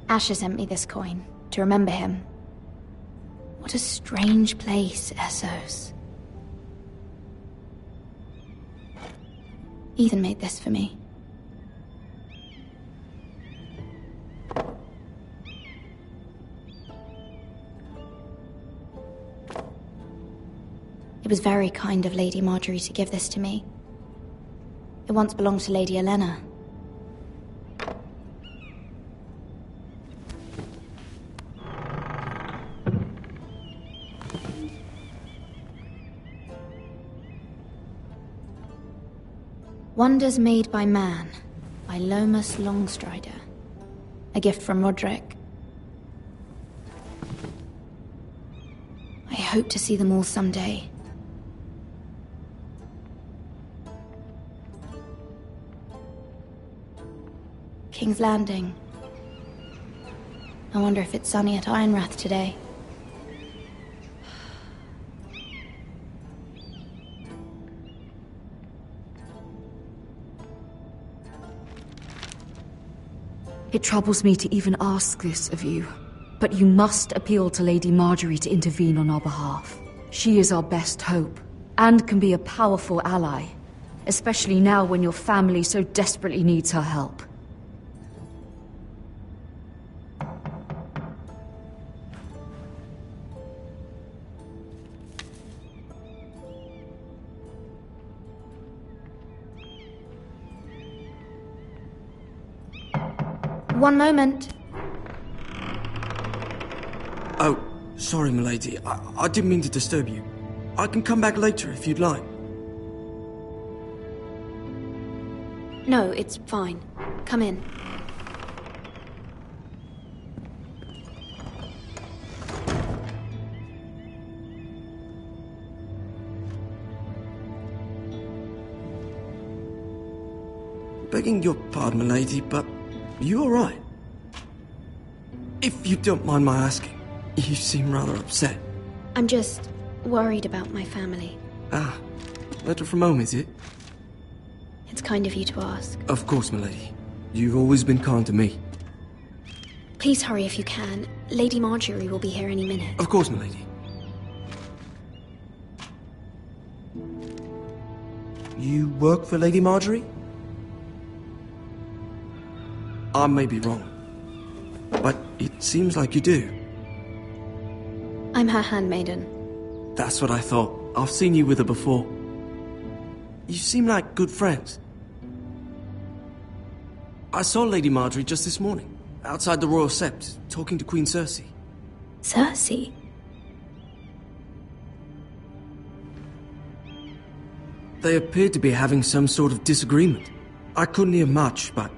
Asher sent me this coin, to remember him. What a strange place, Essos. Ethan made this for me. It was very kind of Lady Marjorie to give this to me. It once belonged to Lady Elena. Wonders Made by Man, by Lomas Longstrider. A gift from Roderick. I hope to see them all someday. King's Landing. I wonder if it's sunny at Ironrath today.
It troubles me to even ask this of you, but you must appeal to Lady Marjorie to intervene on our behalf. She is our best hope, and can be a powerful ally, especially now when your family so desperately needs her help.
One moment.
Oh, sorry, milady. I didn't mean to disturb you. I can come back later if you'd like.
No, it's fine. Come in.
Begging your pardon, milady, but you all right? If you don't mind my asking, you seem rather upset.
I'm just worried about my family.
Ah, letter from home, is it?
It's kind of you to ask.
Of course, milady. You've always been kind to me.
Please hurry if you can. Lady Marjorie will be here any minute.
Of course, milady. You work for Lady Marjorie? I may be wrong, but it seems like you do.
I'm her handmaiden.
That's what I thought. I've seen you with her before. You seem like good friends. I saw Lady Marjorie just this morning, outside the Royal Sept, talking to Queen Cersei.
Cersei?
They appeared to be having some sort of disagreement. I couldn't hear much, but...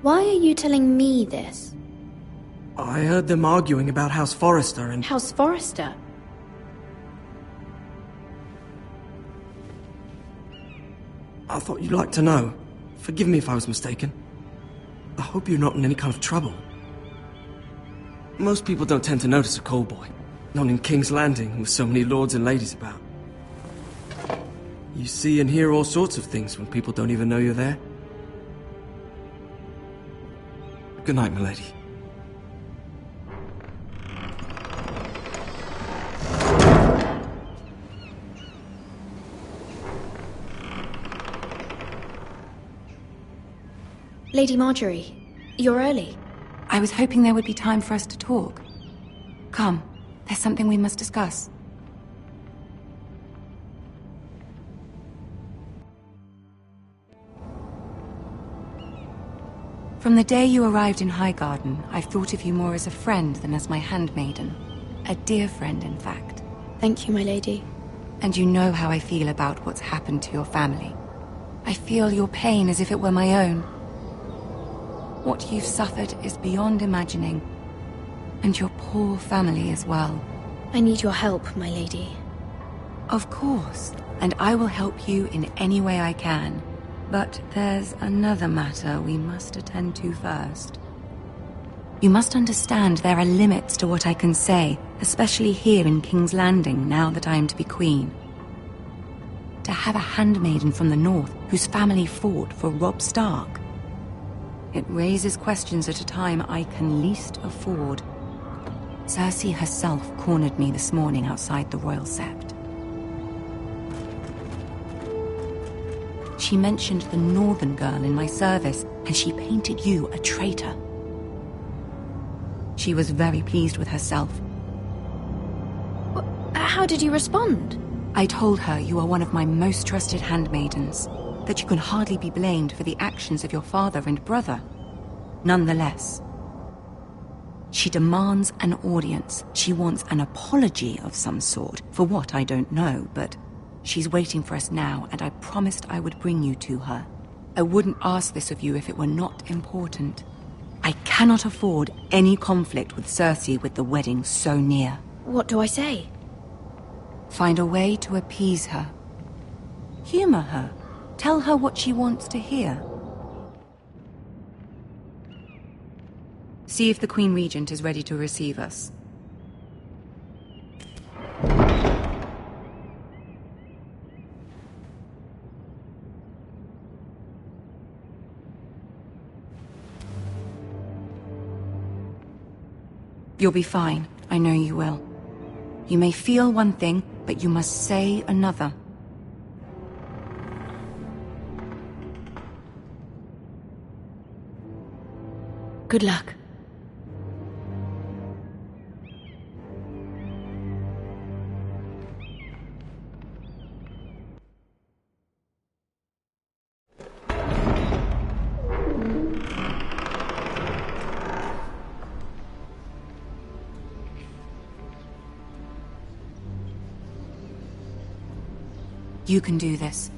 Why are you telling me this?
I heard them arguing about House Forrester and...
House Forrester?
I thought you'd like to know. Forgive me if I was mistaken. I hope you're not in any kind of trouble. Most people don't tend to notice a callboy. Not in King's Landing, with so many lords and ladies about. You see and hear all sorts of things when people don't even know you're there. Good night, milady.
Lady Marjorie, you're early.
I was hoping there would be time for us to talk. Come, there's something we must discuss. From the day you arrived in Highgarden, I've thought of you more as a friend than as my handmaiden. A dear friend, in fact.
Thank you, my lady.
And you know how I feel about what's happened to your family. I feel your pain as if it were my own. What you've suffered is beyond imagining. And your poor family as well.
I need your help, my lady.
Of course, and I will help you in any way I can. But there's another matter we must attend to first. You must understand there are limits to what I can say, especially here in King's Landing, now that I am to be queen. To have a handmaiden from the north whose family fought for Robb Stark. It raises questions at a time I can least afford. Cersei herself cornered me this morning outside the Royal Sept. She mentioned the northern girl in my service, and she painted you a traitor. She was very pleased with herself.
How did you respond?
I told her you are one of my most trusted handmaidens, that you can hardly be blamed for the actions of your father and brother. Nonetheless, she demands an audience. She wants an apology of some sort, for what I don't know, but she's waiting for us now, and I promised I would bring you to her. I wouldn't ask this of you if it were not important. I cannot afford any conflict with Cersei with the wedding so near.
What do I say?
Find a way to appease her. Humor her. Tell her what she wants to hear. See if the Queen Regent is ready to receive us. You'll be fine. I know you will. You may feel one thing, but you must say another.
Good luck.
You can do this.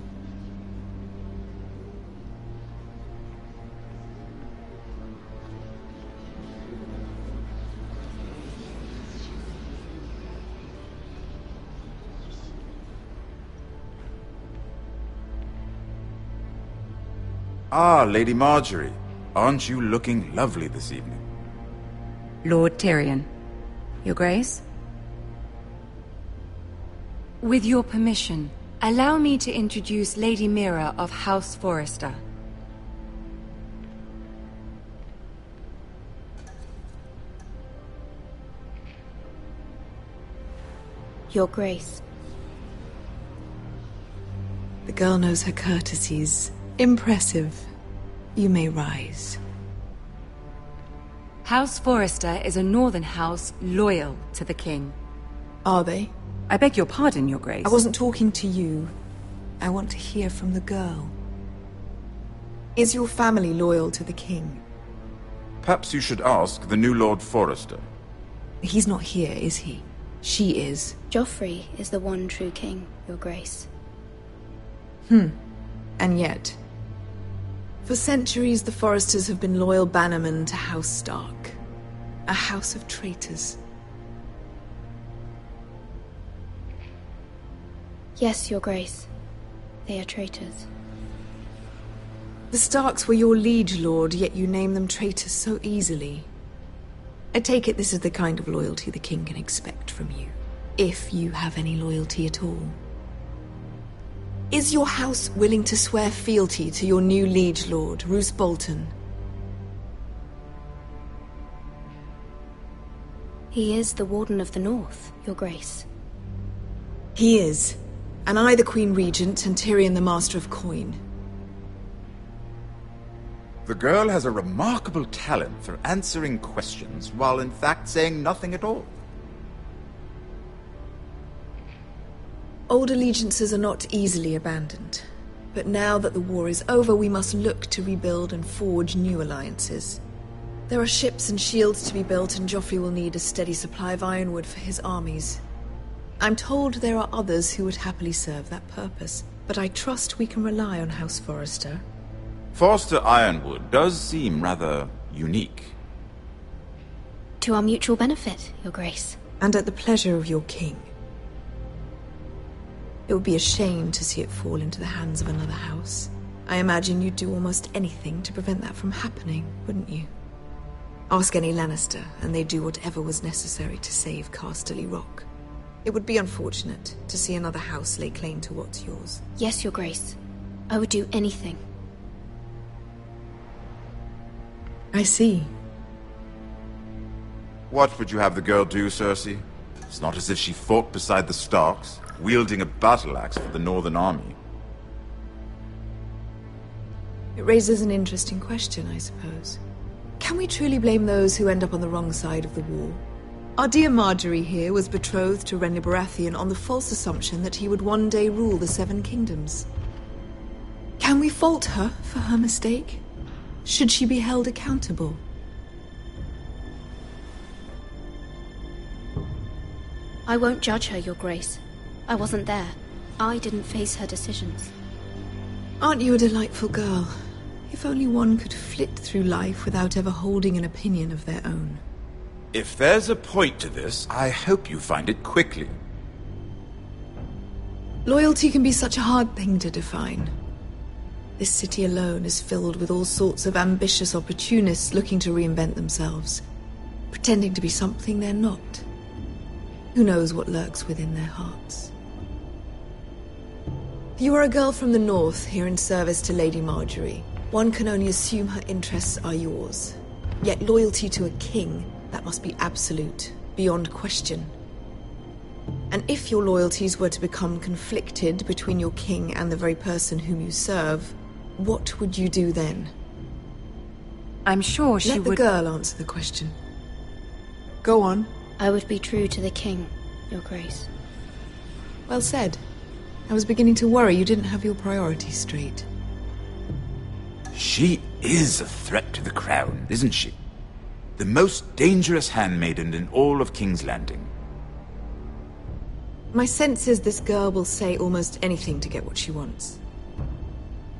Ah, Lady Marjorie. Aren't you looking lovely this evening?
Lord Tyrion. Your Grace? With your permission, allow me to introduce Lady Mira of House Forrester.
Your Grace.
The girl knows her courtesies. Impressive. You may rise.
House Forrester is a northern house loyal to the king.
Are they?
I beg your pardon, Your Grace.
I wasn't talking to you. I want to hear from the girl. Is your family loyal to the king?
Perhaps you should ask the new Lord Forrester.
He's not here, is he? She is.
Joffrey is the one true king, Your Grace.
And yet, for centuries the Forresters have been loyal bannermen to House Stark. A house of traitors.
Yes, Your Grace. They are traitors.
The Starks were your liege lord, yet you name them traitors so easily. I take it this is the kind of loyalty the king can expect from you, if you have any loyalty at all. Is your house willing to swear fealty to your new liege lord, Roose Bolton?
He is the Warden of the North, Your Grace.
He is. And I the Queen Regent, and Tyrion the Master of Coin.
The girl has a remarkable talent for answering questions while in fact saying nothing at all.
Old allegiances are not easily abandoned. But now that the war is over, we must look to rebuild and forge new alliances. There are ships and shields to be built, and Joffrey will need a steady supply of ironwood for his armies. I'm told there are others who would happily serve that purpose, but I trust we can rely on House Forrester.
Forster Ironwood does seem rather unique.
To our mutual benefit, Your Grace.
And at the pleasure of your king. It would be a shame to see it fall into the hands of another house. I imagine you'd do almost anything to prevent that from happening, wouldn't you? Ask any Lannister, and they'd do whatever was necessary to save Casterly Rock. It would be unfortunate to see another house lay claim to what's yours.
Yes, Your Grace. I would do anything.
I see.
What would you have the girl do, Cersei? It's not as if she fought beside the Starks, wielding a battle axe for the Northern Army.
It raises an interesting question, I suppose. Can we truly blame those who end up on the wrong side of the war? Our dear Marjorie here was betrothed to Renly Baratheon on the false assumption that he would one day rule the Seven Kingdoms. Can we fault her for her mistake? Should she be held accountable?
I won't judge her, Your Grace. I wasn't there. I didn't face her decisions.
Aren't you a delightful girl? If only one could flit through life without ever holding an opinion of their own.
If there's a point to this, I hope you find it quickly.
Loyalty can be such a hard thing to define. This city alone is filled with all sorts of ambitious opportunists looking to reinvent themselves, pretending to be something they're not. Who knows what lurks within their hearts? You are a girl from the north, here in service to Lady Marjorie. One can only assume her interests are yours. Yet loyalty to a king, that must be absolute, beyond question. And if your loyalties were to become conflicted between your king and the very person whom you serve, what would you do then?
I'm sure she would...
Let the girl answer the question. Go on.
I would be true to the king, Your Grace.
Well said. I was beginning to worry you didn't have your priorities straight.
She is a threat to the crown, isn't she? The most dangerous handmaiden in all of King's Landing.
My sense is this girl will say almost anything to get what she wants.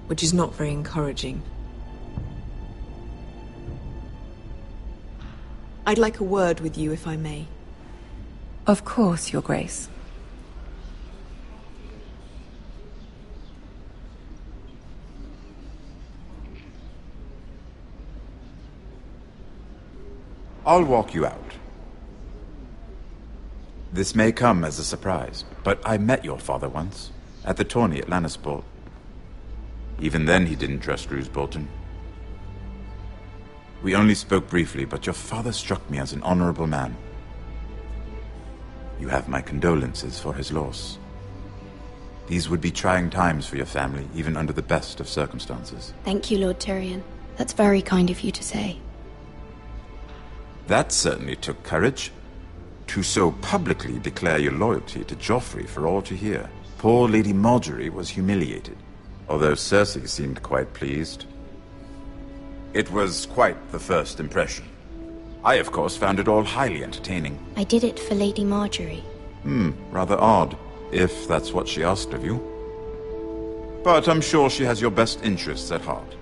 Which is not very encouraging. I'd like a word with you, if I may.
Of course, Your Grace.
I'll walk you out. This may come as a surprise, but I met your father once, at the tourney at Lannisport. Even then he didn't trust Roose Bolton. We only spoke briefly, but your father struck me as an honorable man. You have my condolences for his loss. These would be trying times for your family, even under the best of circumstances.
Thank you, Lord Tyrion. That's very kind of you to say.
That certainly took courage. To so publicly declare your loyalty to Joffrey for all to hear. Poor Lady Marjorie was humiliated, although Cersei seemed quite pleased. It was quite the first impression. I, of course, found it all highly entertaining.
I did it for Lady Marjorie.
Rather odd, if that's what she asked of you. But I'm sure she has your best interests at heart.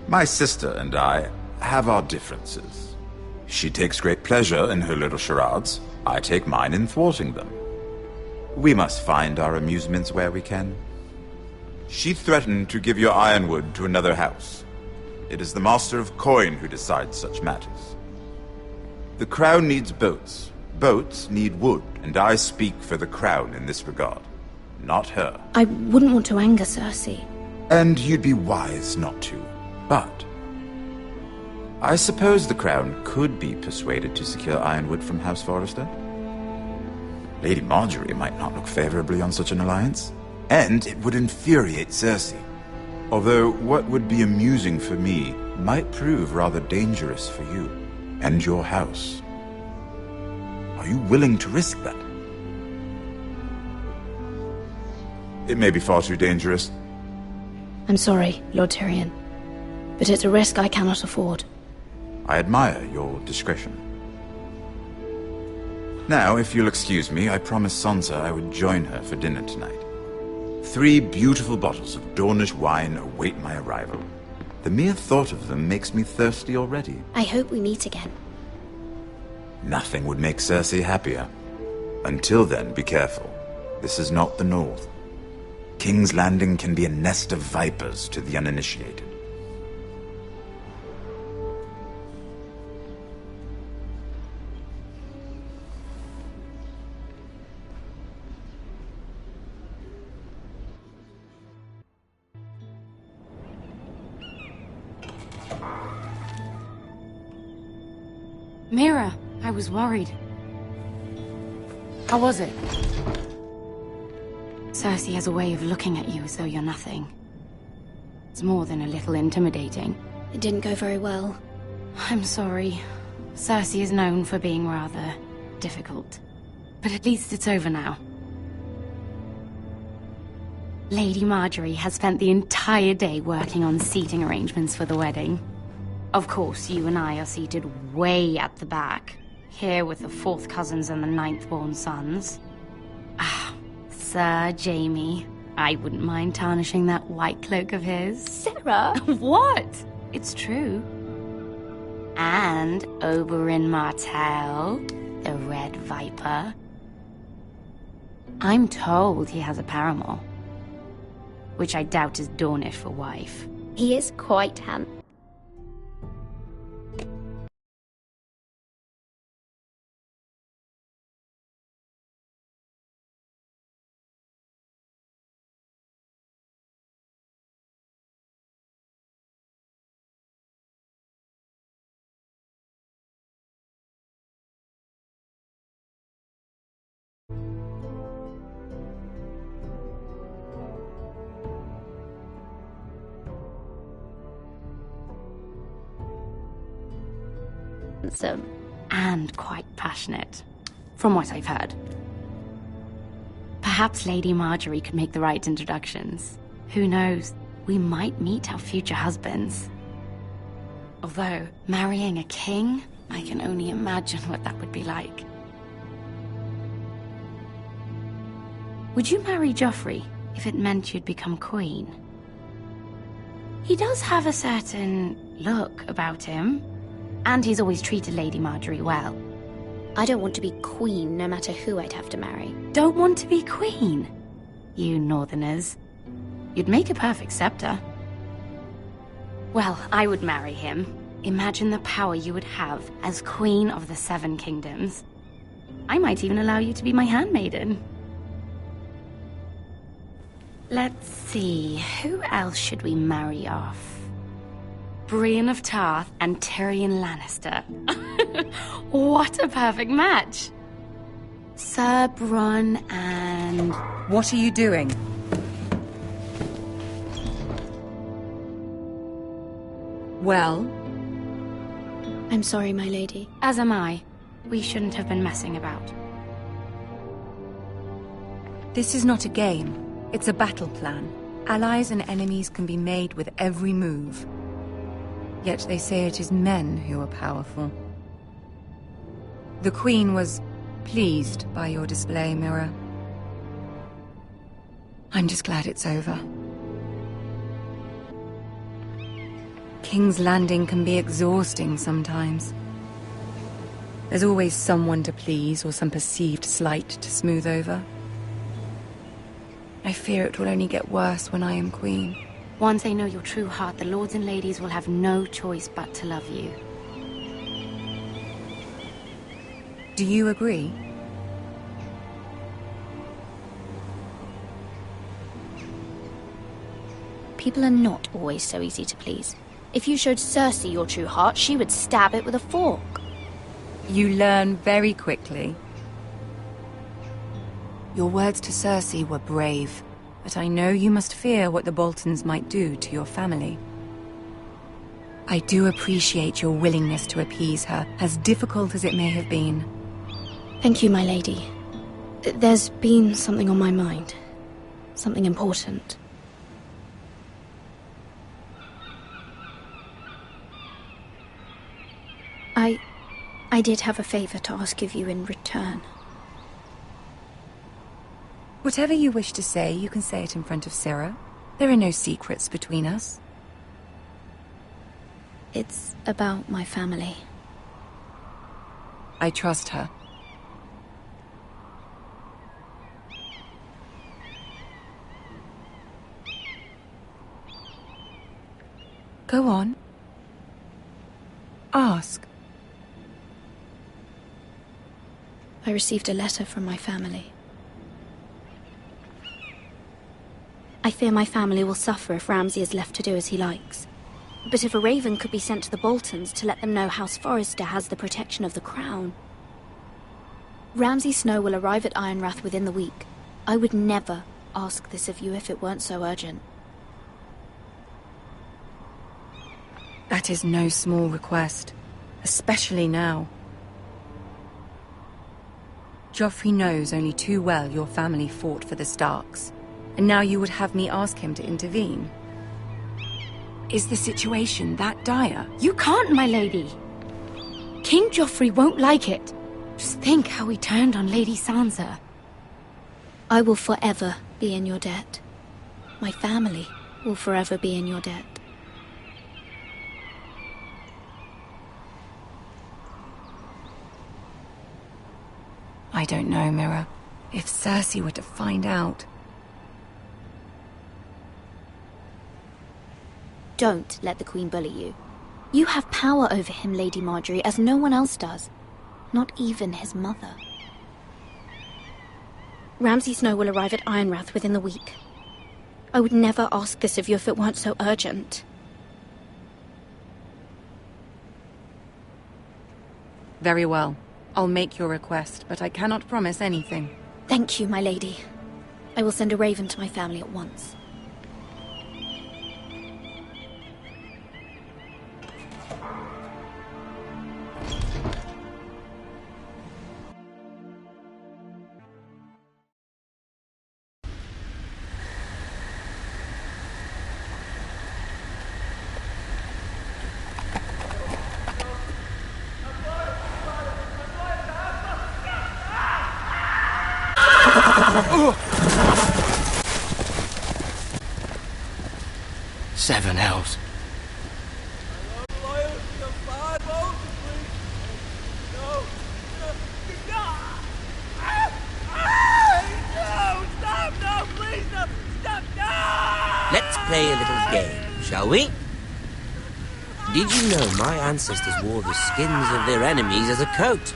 My sister and I have our differences. She takes great pleasure in her little charades. I take mine in thwarting them. We must find our amusements where we can. She threatened to give your ironwood to another house. It is the Master of Coin who decides such matters. The Crown needs boats. Boats need wood, and I speak for the Crown in this regard. Not her.
I wouldn't want to anger Cersei.
And you'd be wise not to. But I suppose the Crown could be persuaded to secure ironwood from House Forrester. Lady Marjorie might not look favorably on such an alliance, and it would infuriate Cersei. Although what would be amusing for me might prove rather dangerous for you and your house. Are you willing to risk that? It may be far too dangerous.
I'm sorry, Lord Tyrion, but it's a risk I cannot afford.
I admire your discretion. Now, if you'll excuse me, I promised Sansa I would join her for dinner tonight. 3 beautiful bottles of Dornish wine await my arrival. The mere thought of them makes me thirsty already.
I hope we meet again.
Nothing would make Cersei happier. Until then, be careful. This is not the North. King's Landing can be a nest of vipers to the uninitiated.
Mira, I was worried. How was it? Cersei has a way of looking at you as though you're nothing. It's more than a little intimidating.
It didn't go very well.
I'm sorry. Cersei is known for being rather difficult. But at least it's over now. Lady Marjorie has spent the entire day working on seating arrangements for the wedding. Of course, you and I are seated way at the back, here with the 4th cousins and the 9th-born sons. Ah, Sir Jaime. I wouldn't mind tarnishing that white cloak of his.
Sarah!
What? It's true. And Oberyn Martell, the Red Viper. I'm told he has a paramour, which I doubt is Dornish for wife.
He is quite handsome.
And quite passionate, from what I've heard. Perhaps Lady Marjorie could make the right introductions. Who knows? We might meet our future husbands. Although, marrying a king, I can only imagine what that would be like. Would you marry Joffrey if it meant you'd become queen? He does have a certain look about him. And he's always treated Lady Marjorie well.
I don't want to be queen, no matter who I'd have to marry.
Don't want to be queen? You northerners. You'd make a perfect scepter. Well, I would marry him. Imagine the power you would have as Queen of the 7 Kingdoms. I might even allow you to be my handmaiden. Let's see, who else should we marry off? Brienne of Tarth and Tyrion Lannister. What a perfect match! Sir Bronn and...
What are you doing? Well?
I'm sorry, my lady.
As am I. We shouldn't have been messing about.
This is not a game. It's a battle plan. Allies and enemies can be made with every move. Yet they say it is men who are powerful. The Queen was pleased by your display, Mira. I'm just glad it's over. King's Landing can be exhausting sometimes. There's always someone to please or some perceived slight to smooth over. I fear it will only get worse when I am queen.
Once they know your true heart, the lords and ladies will have no choice but to love you.
Do you agree?
People are not always so easy to please. If you showed Cersei your true heart, she would stab it with a fork.
You learn very quickly. Your words to Cersei were brave, but I know you must fear what the Boltons might do to your family. I do appreciate your willingness to appease her, as difficult as it may have been.
Thank you, my lady. There's been something on my mind. Something important.
I did have a favor to ask of you in return.
Whatever you wish to say, you can say it in front of Sarah. There are no secrets between us.
It's about my family.
I trust her. Go on. Ask.
I received a letter from my family.
I fear my family will suffer if Ramsay is left to do as he likes. But if a raven could be sent to the Boltons to let them know House Forrester has the protection of the crown... Ramsay Snow will arrive at Ironrath within the week. I would never ask this of you if it weren't so urgent.
That is no small request, especially now. Joffrey knows only too well your family fought for the Starks, and now you would have me ask him to intervene. Is the situation that dire?
You can't, my lady! King Joffrey won't like it. Just think how he turned on Lady Sansa.
I will forever be in your debt. My family will forever be in your debt.
I don't know, Mira. If Cersei were to find out...
Don't let the Queen bully you. You have power over him, Lady Marjorie, as no one else does. Not even his mother. Ramsay Snow will arrive at Ironrath within the week. I would never ask this of you if it weren't so urgent.
Very well. I'll make your request, but I cannot promise anything.
Thank you, my lady. I will send a raven to my family at once.
Seven hells.
Let's play a little game, shall we? Did you know my ancestors wore the skins of their enemies as a coat?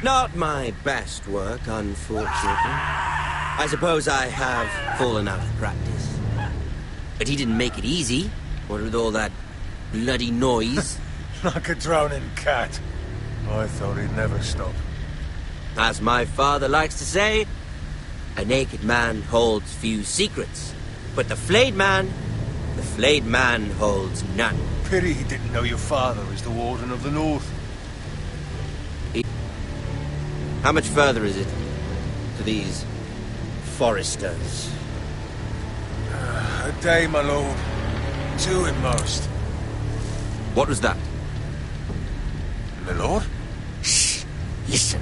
Not my best work, unfortunately. I suppose I have fallen out of practice. But he didn't make it easy, what with all that bloody noise.
Like a drowning cat. I thought he'd never stop.
As my father likes to say, a naked man holds few secrets. But the flayed man holds none.
Pity he didn't know your father is the Warden of the North.
How much further is it to these Foresters?
A day, my lord. 2 at most.
What was that?
My lord?
Shh! Listen.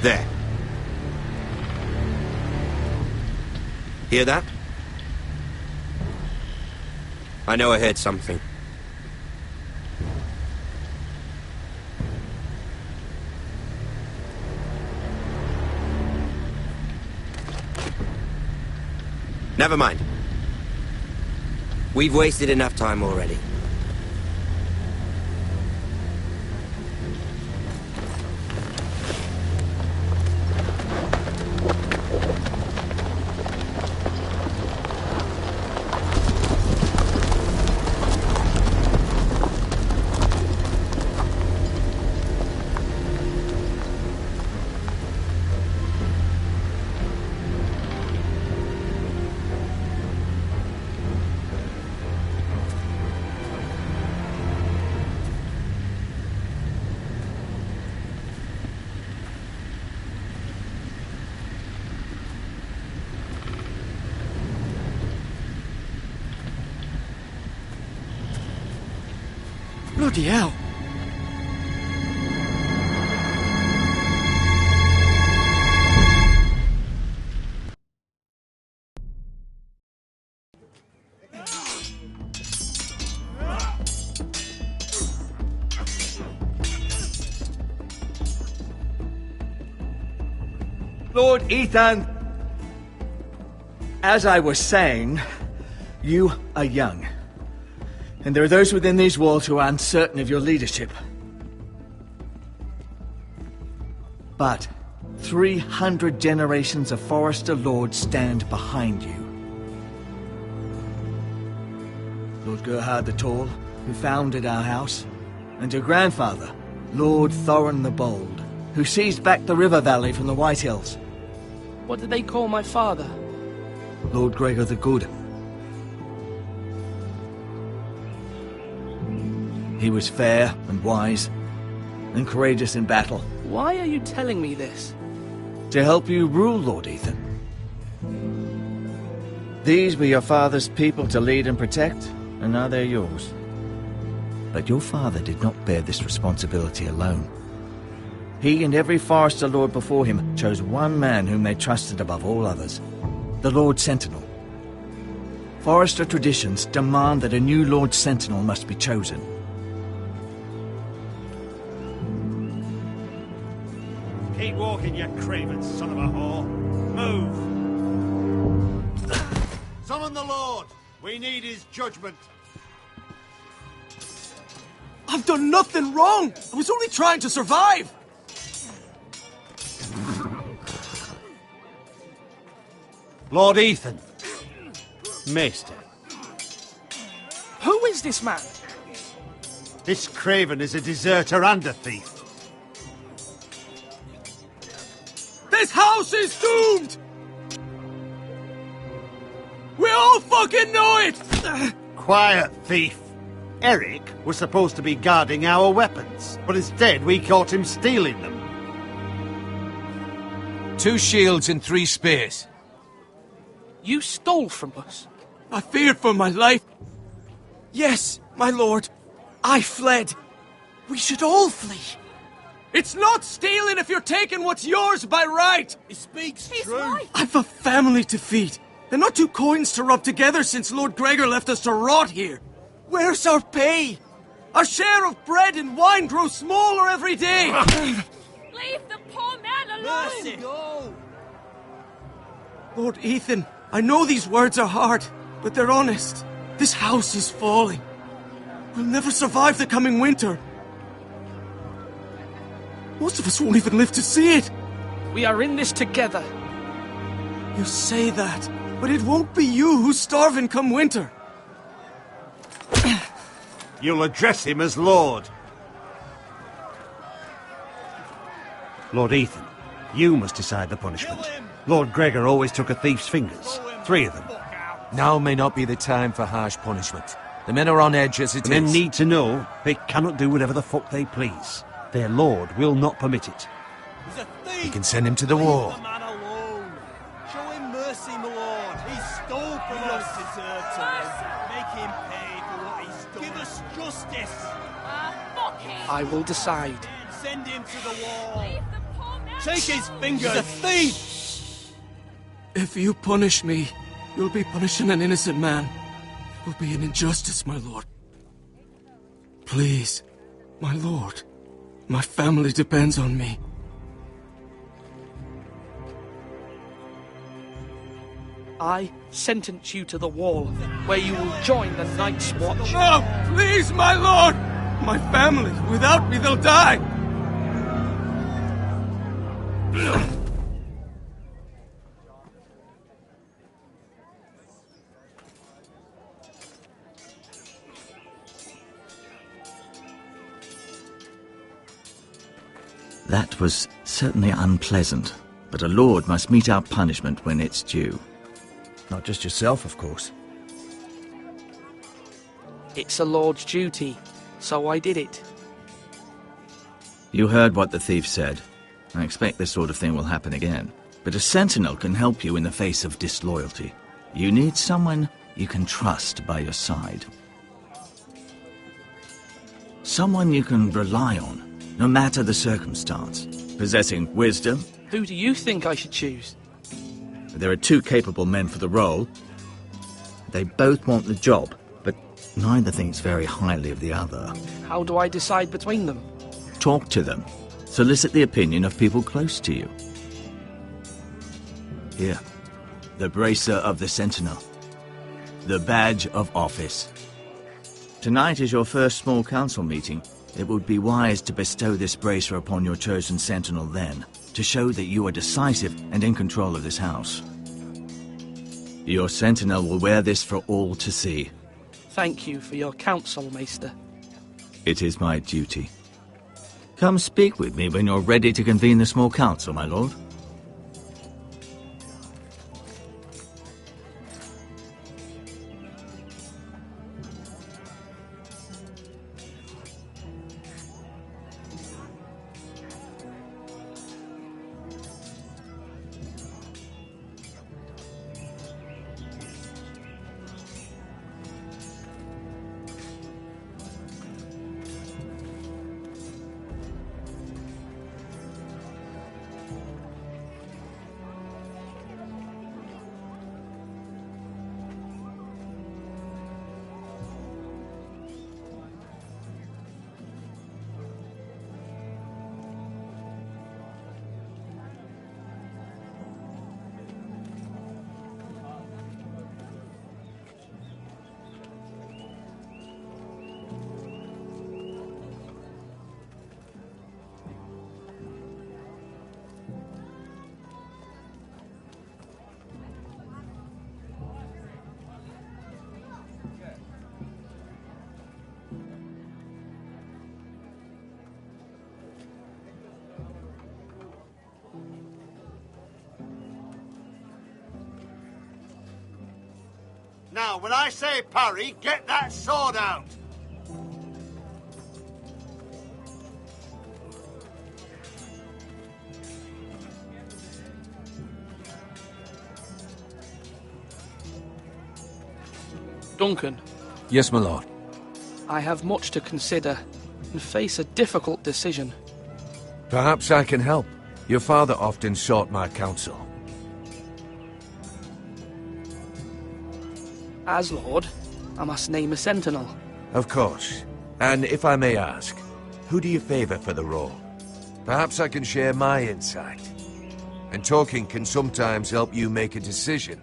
There. Hear that? I know I heard something. Never mind. We've wasted enough time already.
Bloody hell! Lord Ethan! As I was saying, you are young. And there are those within these walls who are uncertain of your leadership. But 300 generations of Forester Lords stand behind you. Lord Gerhard the Tall, who founded our house, and your grandfather, Lord Thorin the Bold, who seized back the river valley from the White Hills.
What did they call my father?
Lord Gregor the Good. He was fair and wise, and courageous in battle.
Why are you telling me this?
To help you rule, Lord Ethan. These were your father's people to lead and protect, and now they're yours. But your father did not bear this responsibility alone. He and every Forester Lord before him chose one man whom they trusted above all others, the Lord Sentinel. Forester traditions demand that a new Lord Sentinel must be chosen.
Keep walking, you craven son of a whore. Move! Summon the Lord! We need his judgment.
I've done nothing wrong! I was only trying to survive!
Lord Ethan. Maester.
Who is this man?
This craven is a deserter and a thief.
This house is doomed! We all fucking know it!
Quiet, thief. Eric was supposed to be guarding our weapons, but instead we caught him stealing them.
2 shields and 3 spears.
You stole from us.
I feared for my life. Yes, my lord. I fled. We should all flee. It's not stealing if you're taking what's yours by right.
He speaks
true. Right. I've a family to feed. They're not 2 coins to rub together since Lord Gregor left us to rot here. Where's our pay? Our share of bread and wine grows smaller every day.
Leave the poor man alone!
Mercy. Go.
Lord Ethan, I know these words are hard, but they're honest. This house is falling. We'll never survive the coming winter. Most of us won't even live to see it.
We are in this together.
You say that, but it won't be you who's starving come winter.
You'll address him as Lord. Lord Ethan, you must decide the punishment. Lord Gregor always took a thief's fingers. 3 of them.
Now may not be the time for harsh punishment. The men are on edge as it is.
The men need to know they cannot do whatever the fuck they please. Their lord will not permit it.
He's a thief!
We can send him to the wall.
Leave the man alone. Show him mercy, my lord. He stole from us. Deserve to make him pay for what he's done. Give us justice.
Fuck him!
I will decide.
Send him to the wall.
Leave the poor man
Take his
alone.
fingers. He's a thief. If you punish me, You'll be punishing an innocent man. It will be an injustice, my lord. Please, my lord. My family depends on me.
I sentence you to the wall, where you will join the Night's Watch.
No! Please, my lord! My family, without me, they'll die!
That was certainly unpleasant, but a lord must mete out punishment when it's due.
Not just yourself, of course.
It's a lord's duty, so I did it.
You heard what the thief said. I expect this sort of thing will happen again. But a sentinel can help you in the face of disloyalty. You need someone you can trust by your side. Someone you can rely on, no matter the circumstance. Possessing wisdom.
Who do you think I should choose?
There are two capable men for the role. They both want the job, but neither thinks very highly of the other.
How do I decide between them?
Talk to them. Solicit the opinion of people close to you. Here, the bracer of the Sentinel. The badge of office. Tonight is your first small council meeting. It would be wise to bestow this bracer upon your chosen Sentinel then, to show that you are decisive and in control of this house. Your Sentinel will wear this for all to see.
Thank you for your counsel, Maester.
It is my duty. Come speak with me when you're ready to convene the small council, my lord.
Now, when I say parry, get that sword out!
Duncan.
Yes, my lord.
I have much to consider and face a difficult decision.
Perhaps I can help. Your father often sought my counsel.
As Lord, I must name a sentinel.
Of course. And if I may ask, who do you favor for the role? Perhaps I can share my insight. And talking can sometimes help you make a decision.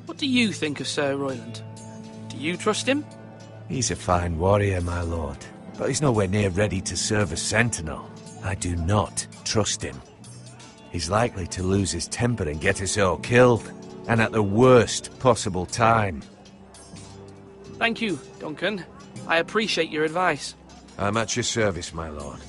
What do you think of Sir Royland? Do you trust him?
He's a fine warrior, my lord. But he's nowhere near ready to serve as sentinel. I do not trust him. He's likely to lose his temper and get us all killed. And at the worst possible time.
Thank you, Duncan. I appreciate your advice.
I'm at your service, my lord.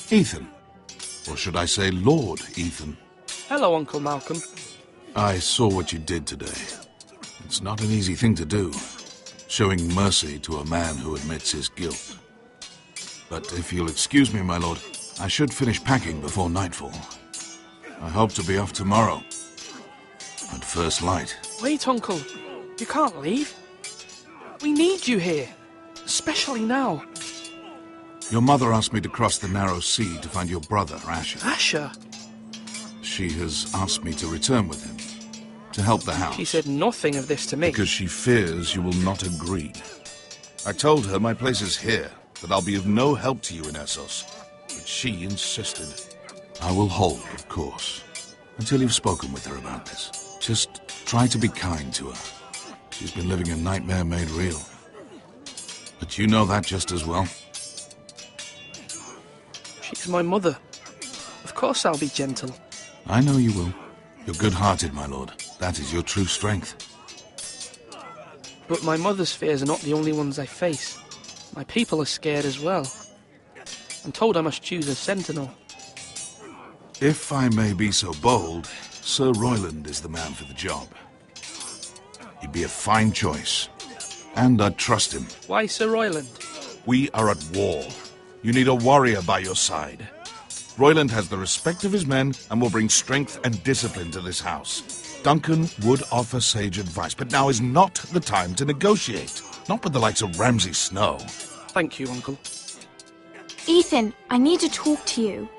Ethan. Or should I say Lord Ethan?
Hello, Uncle Malcolm.
I saw what you did today. It's not an easy thing to do, showing mercy to a man who admits his guilt. But if you'll excuse me, my lord, I should finish packing before nightfall. I hope to be off tomorrow. At first light.
Wait, Uncle. You can't leave. We need you here. Especially now.
Your mother asked me to cross the narrow sea to find your brother, Asher.
Asher?
She has asked me to return with him, to help the house.
She said nothing of this to me.
Because she fears you will not agree. I told her my place is here, that I'll be of no help to you in Essos. But she insisted. I will hold, of course, until you've spoken with her about this. Just try to be kind to her. She's been living a nightmare made real. But you know that just as well.
She's my mother. Of course I'll be gentle.
I know you will. You're good-hearted, my lord. That is your true strength.
But my mother's fears are not the only ones I face. My people are scared as well. I'm told I must choose a sentinel.
If I may be so bold, Sir Royland is the man for the job. He'd be a fine choice. And I'd trust him.
Why Sir Royland?
We are at war. You need a warrior by your side. Royland has the respect of his men and will bring strength and discipline to this house. Duncan would offer sage advice, but now is not the time to negotiate. Not with the likes of Ramsay Snow.
Thank you, Uncle.
Ethan, I need to talk to you.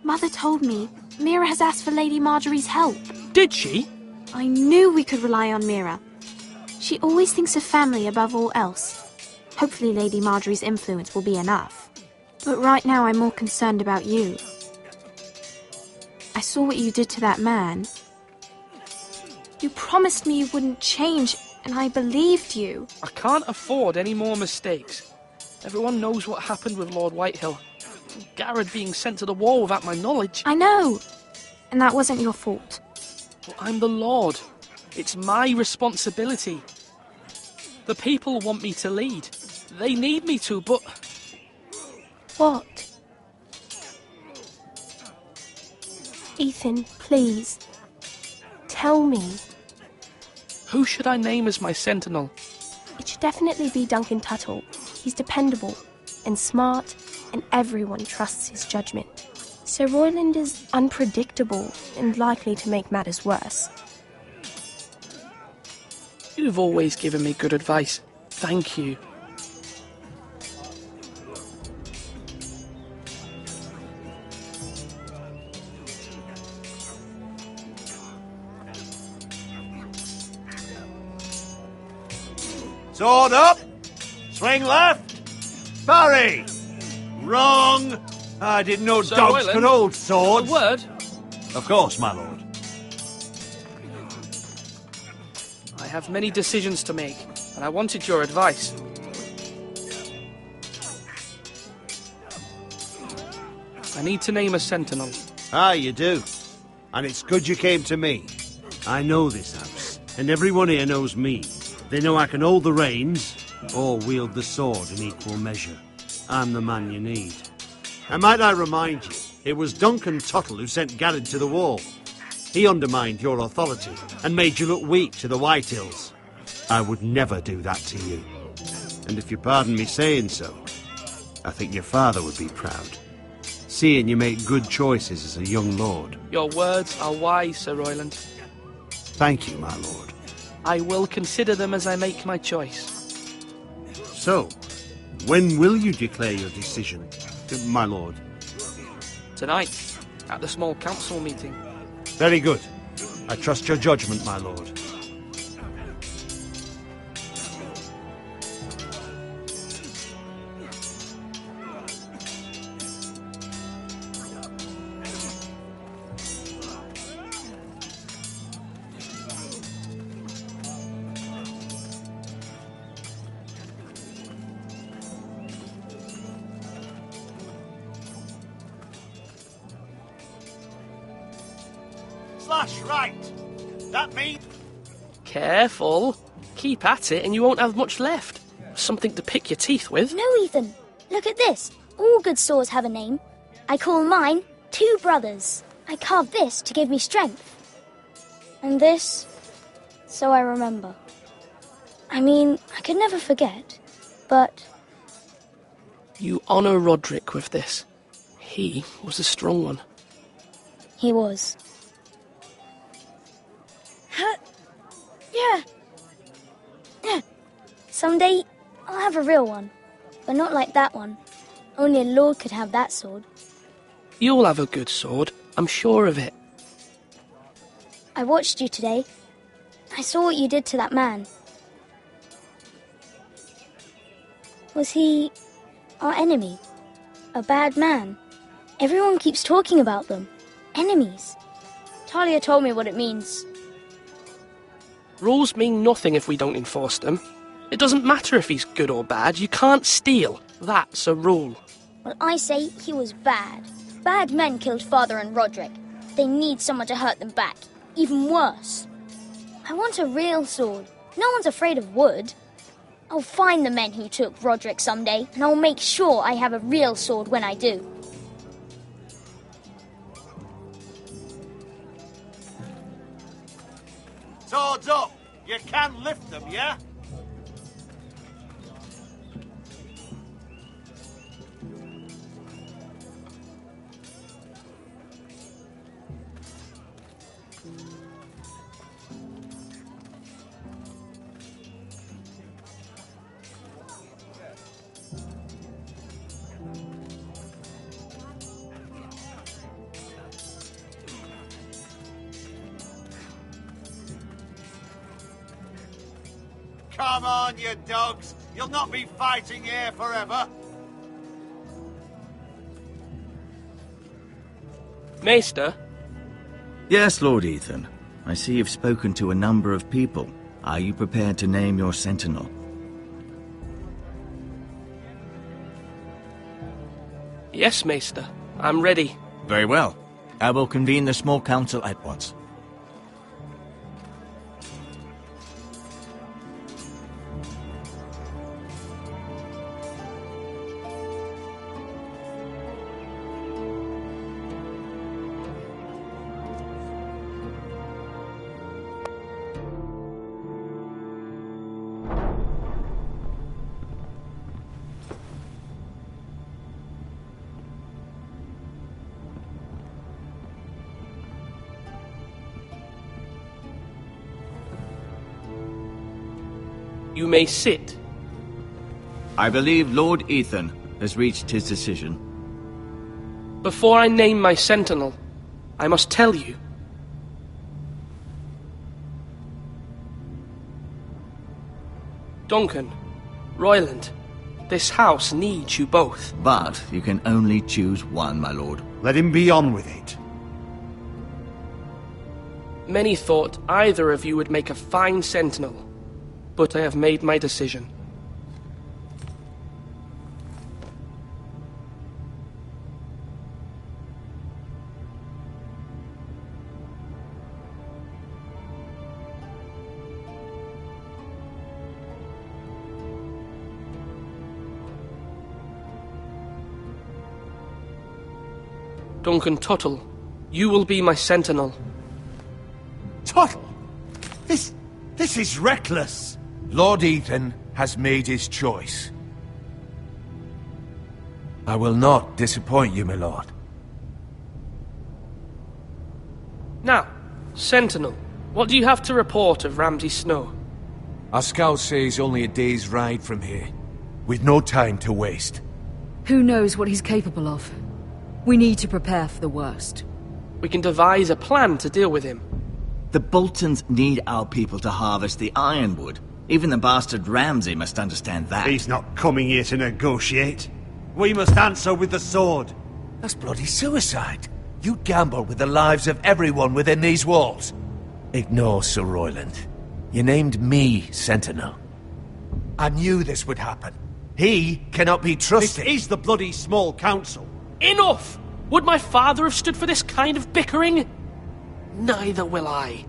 Mother told me Mira has asked for Lady Marjorie's help.
Did she?
I knew we could rely on Mira. She always thinks of family above all else. Hopefully Lady Marjorie's influence will be enough. But right now I'm more concerned about you. I saw what you did to that man. You promised me you wouldn't change, and I believed you.
I can't afford any more mistakes. Everyone knows what happened with Lord Whitehill. Garrett being sent to the war without my knowledge.
I know. And that wasn't your fault.
Well, I'm the Lord. It's my responsibility. The people want me to lead. They need me to, but...
What? Ethan, please. Tell me.
Who should I name as my sentinel?
It should definitely be Duncan Tuttle. He's dependable and smart, and everyone trusts his judgment. Sir Royland is unpredictable and likely to make matters worse.
You've always given me good advice. Thank you.
Sword up! Swing left! Parry! Wrong! I didn't know
Sir
dogs
Royland,
could hold swords.
A word?
Of course, my lord.
I have many decisions to make, and I wanted your advice. I need to name a sentinel.
Ah, you do. And it's good you came to me. I know this house, and everyone here knows me. They know I can hold the reins, or wield the sword in equal measure. I'm the man you need. And might I remind you, it was Duncan Tuttle who sent Garrett to the wall. He undermined your authority, and made you look weak to the Whitehills. I would never do that to you. And if you pardon me saying so, I think your father would be proud. Seeing you make good choices as a young lord.
Your words are wise, Sir Royland.
Thank you, my lord.
I will consider them as I make my choice.
So, when will you declare your decision, my lord?
Tonight, at the small council meeting.
Very good. I trust your judgment, my lord. Slash right. That means...
Careful. Keep at it and you won't have much left. Something to pick your teeth with.
No, Ethan. Look at this. All good swords have a name. I call mine Two Brothers. I carved this to give me strength. And this, so I remember. I mean, I could never forget, but...
You honour Roderick with this. He was a strong one.
He was. Yeah. Someday, I'll have a real one. But not like that one. Only a lord could have that sword.
You'll have a good sword, I'm sure of it.
I watched you today. I saw what you did to that man. Was he our enemy? A bad man? Everyone keeps talking about them. Enemies. Talia told me what it means.
Rules mean nothing if we don't enforce them. It doesn't matter if he's good or bad, you can't steal. That's a rule.
Well, I say he was bad. Bad men killed Father and Roderick. They need someone to hurt them back. Even worse. I want a real sword. No one's afraid of wood. I'll find the men who took Roderick someday, and I'll make sure I have a real sword when I do.
Swords up! You can lift them, yeah? Come on, you dogs! You'll not be fighting here forever!
Maester?
Yes, Lord Ethan. I see you've spoken to a number of people. Are you prepared to name your sentinel?
Yes, Maester. I'm ready.
Very well. I will convene the small council at once.
You may sit.
I believe Lord Ethan has reached his decision.
Before I name my sentinel, I must tell you. Duncan, Royland, this house needs you both.
But you can only choose one, my lord.
Let him be on with it.
Many thought either of you would make a fine sentinel, but I have made my decision. Duncan Tuttle, you will be my sentinel.
Tuttle? This is reckless.
Lord Ethan has made his choice. I will not disappoint you, my lord.
Now, Sentinel, what do you have to report of Ramsay Snow?
Our scouts say he's only a day's ride from here, with no time to waste.
Who knows what he's capable of? We need to prepare for the worst.
We can devise a plan to deal with him.
The Boltons need our people to harvest the ironwood. Even the bastard Ramsay must understand that.
He's not coming here to negotiate. We must answer with the sword.
That's bloody suicide. You gamble with the lives of everyone within these walls. Ignore Sir Royland. You named me Sentinel. I knew this would happen. He cannot be trusted.
This is the bloody small council.
Enough! Would my father have stood for this kind of bickering? Neither will I.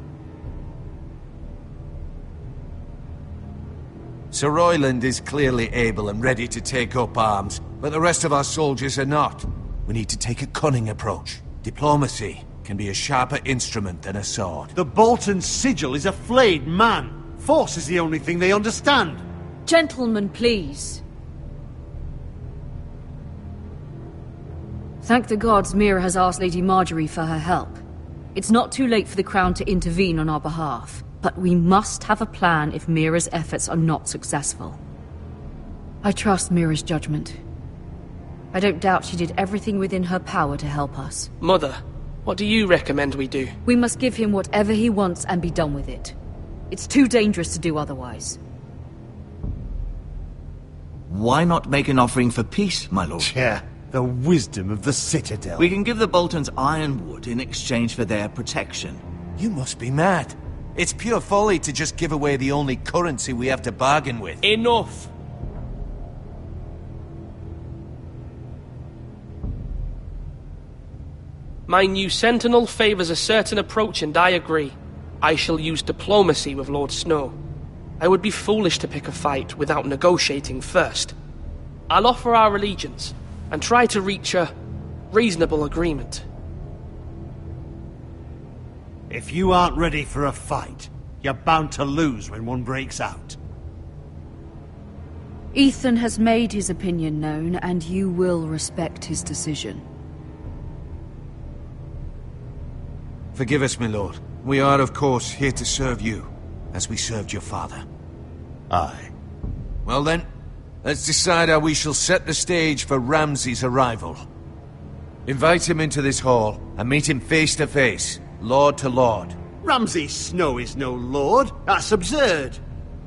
Sir Royland is clearly able and ready to take up arms,
but the rest of our soldiers are not. We need to take a cunning approach. Diplomacy can be a sharper instrument than a sword.
The Bolton sigil is a flayed man. Force is the only thing they understand.
Gentlemen, please. Thank the gods Mira has asked Lady Marjorie for her help. It's not too late for the Crown to intervene on our behalf, but we must have a plan if Mira's efforts are not successful. I trust Mira's judgment. I don't doubt she did everything within her power to help us.
Mother, what do you recommend we do?
We must give him whatever he wants and be done with it. It's too dangerous to do otherwise.
Why not make an offering for peace, my lord?
Yeah, the wisdom of the Citadel.
We can give the Boltons ironwood in exchange for their protection.
You must be mad. It's pure folly to just give away the only currency we have to bargain with.
Enough! My new sentinel favours a certain approach, and I agree. I shall use diplomacy with Lord Snow. I would be foolish to pick a fight without negotiating first. I'll offer our allegiance, and try to reach a reasonable agreement.
If you aren't ready for a fight, you're bound to lose when one breaks out.
Ethan has made his opinion known, and you will respect his decision.
Forgive us, my lord. We are, of course, here to serve you, as we served your father.
Aye.
Well then, let's decide how we shall set the stage for Ramsay's arrival. Invite him into this hall, and meet him face to face, lord to lord.
Ramsay Snow is no lord. That's absurd.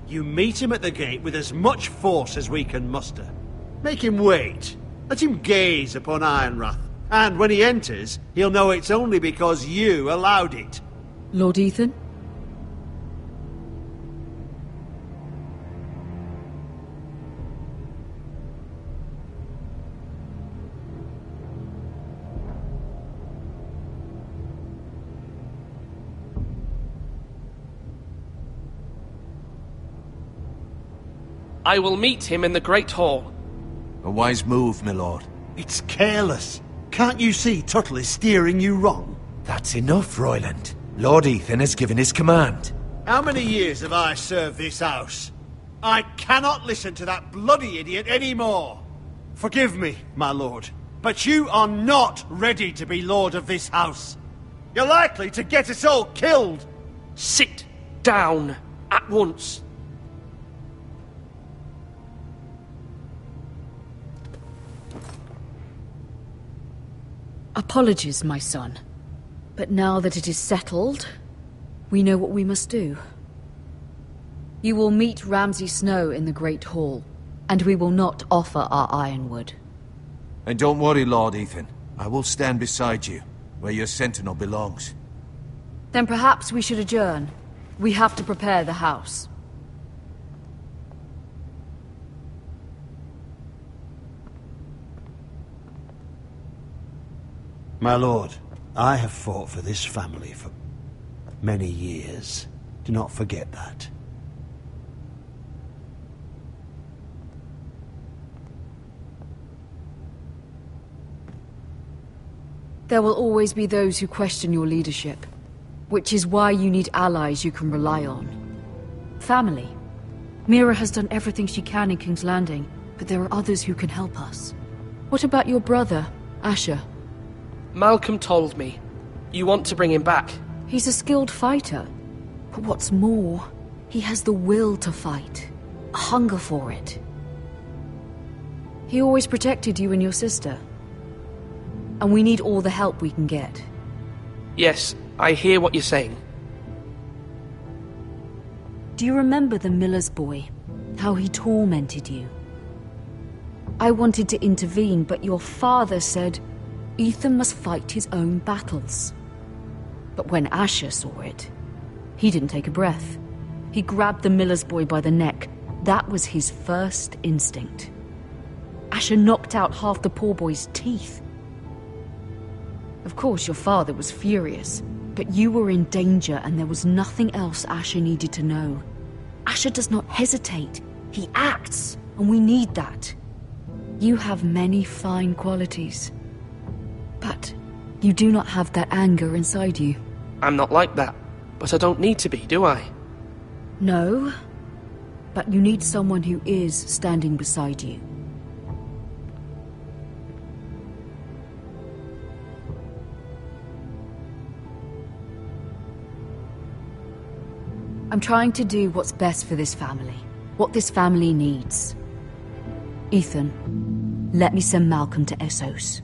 You meet him at the gate with as much force as we can muster. Make him wait. Let him gaze upon Ironrath. And when he enters, he'll know it's only because you allowed it.
Lord Ethan?
I will meet him in the Great Hall.
A wise move, my lord.
It's careless. Can't you see Tuttle is steering you wrong?
That's enough, Royland. Lord Ethan has given his command.
How many years have I served this house? I cannot listen to that bloody idiot anymore. Forgive me, my lord, but you are not ready to be lord of this house. You're likely to get us all killed.
Sit down at once.
Apologies, my son. But now that it is settled, we know what we must do. You will meet Ramsay Snow in the Great Hall, and we will not offer our ironwood.
And don't worry, Lord Ethan. I will stand beside you, where your sentinel belongs.
Then perhaps we should adjourn. We have to prepare the house.
My lord, I have fought for this family for many years. Do not forget that.
There will always be those who question your leadership, which is why you need allies you can rely on. Family. Mira has done everything she can in King's Landing, but there are others who can help us. What about your brother, Asher?
Malcolm told me. You want to bring him back?
He's a skilled fighter. But what's more, he has the will to fight. A hunger for it. He always protected you and your sister. And we need all the help we can get.
Yes, I hear what you're saying.
Do you remember the miller's boy? How he tormented you? I wanted to intervene, but your father said Ethan must fight his own battles. But when Asher saw it, he didn't take a breath. He grabbed the miller's boy by the neck. That was his first instinct. Asher knocked out half the poor boy's teeth. Of course, your father was furious, but you were in danger and there was nothing else Asher needed to know. Asher does not hesitate. He acts, and we need that. You have many fine qualities. But you do not have that anger inside you.
I'm not like that, but I don't need to be, do I?
No, but you need someone who is standing beside you. I'm trying to do what's best for this family, what this family needs. Ethan, let me send Malcolm to Essos.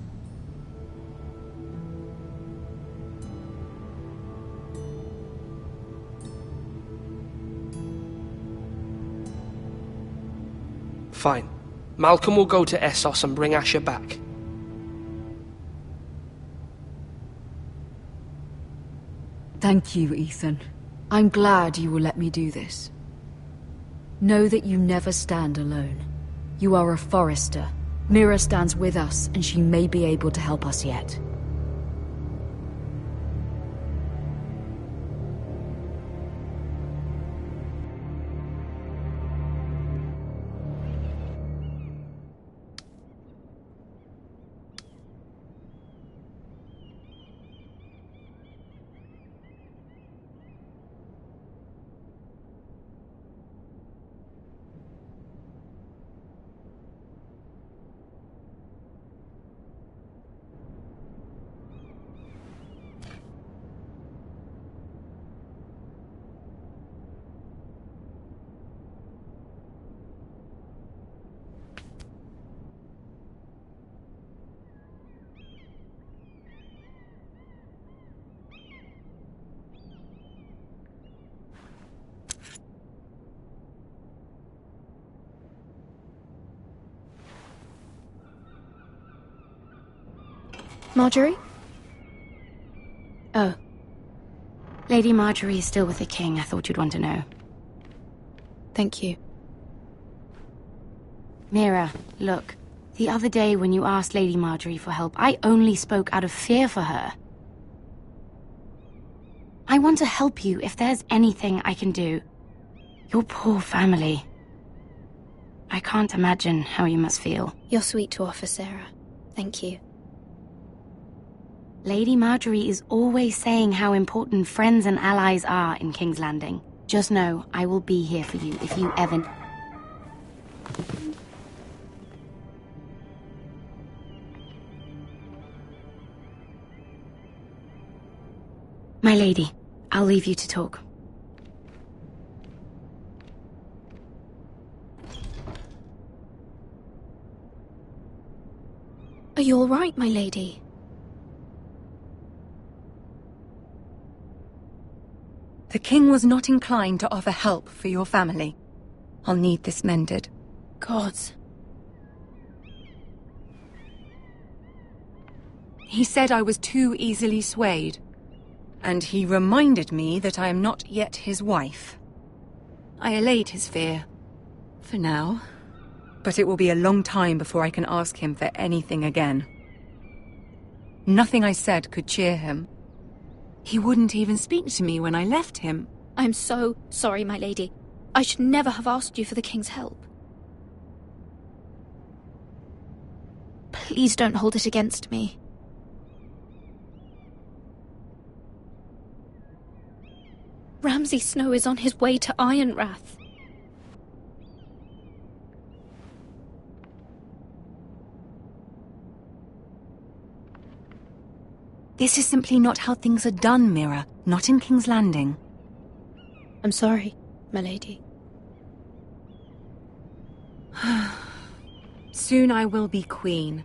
Fine. Malcolm will go to Essos and bring Asher back.
Thank you, Ethan. I'm glad you will let me do this. Know that you never stand alone. You are a Forrester. Mira stands with us, and she may be able to help us yet.
Marjorie? Oh. Lady Marjorie is still with the king. I thought you'd want to know.
Thank you.
Mira, look. The other day when you asked Lady Marjorie for help, I only spoke out of fear for her. I want to help you if there's anything I can do. Your poor family. I can't imagine how you must feel.
You're sweet to offer, Sarah. Thank you.
Lady Marjorie is always saying how important friends and allies are in King's Landing. Just know, I will be here for you if you ever... My lady, I'll leave you to talk.
Are you all right, my lady?
The king was not inclined to offer help for your family. I'll need this mended.
Gods.
He said I was too easily swayed. And he reminded me that I am not yet his wife. I allayed his fear. For now. But it will be a long time before I can ask him for anything again. Nothing I said could cheer him. He wouldn't even speak to me when I left him.
I'm so sorry, my lady. I should never have asked you for the king's help. Please don't hold it against me. Ramsay Snow is on his way to Ironrath.
This is simply not how things are done, Mira. Not in King's Landing.
I'm sorry, my lady.
Soon I will be queen,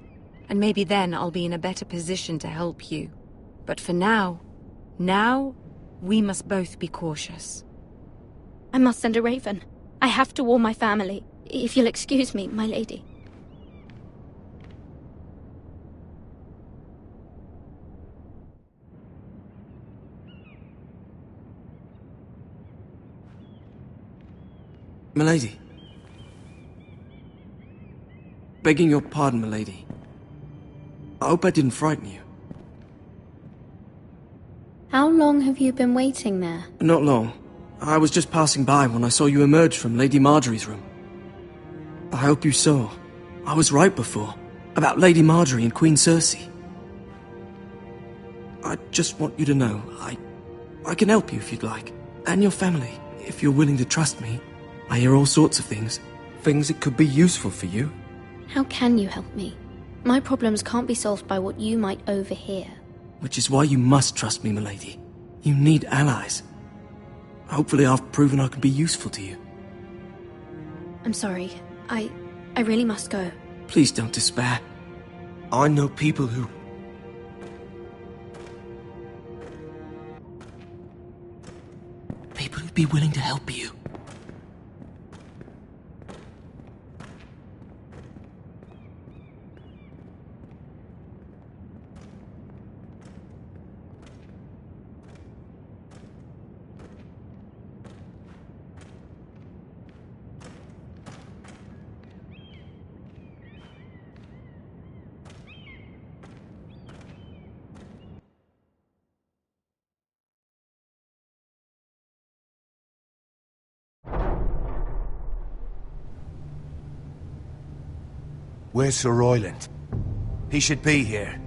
and maybe then I'll be in a better position to help you. But for now, we must both be cautious.
I must send a raven. I have to warn my family. If you'll excuse me, my lady.
Milady. Begging your pardon, milady. I hope I didn't frighten you.
How long have you been waiting there?
Not long. I was just passing by when I saw you emerge from Lady Marjorie's room. I hope you saw. I was right before, about Lady Marjorie and Queen Cersei. I just want you to know, I can help you if you'd like. And your family, if you're willing to trust me. I hear all sorts of things. Things that could be useful for you.
How can you help me? My problems can't be solved by what you might overhear.
Which is why you must trust me, milady. You need allies. Hopefully I've proven I can be useful to you.
I'm sorry. I really must go.
Please don't despair. I know people who'd be willing to help you.
Where's Sir Royland? He should be here.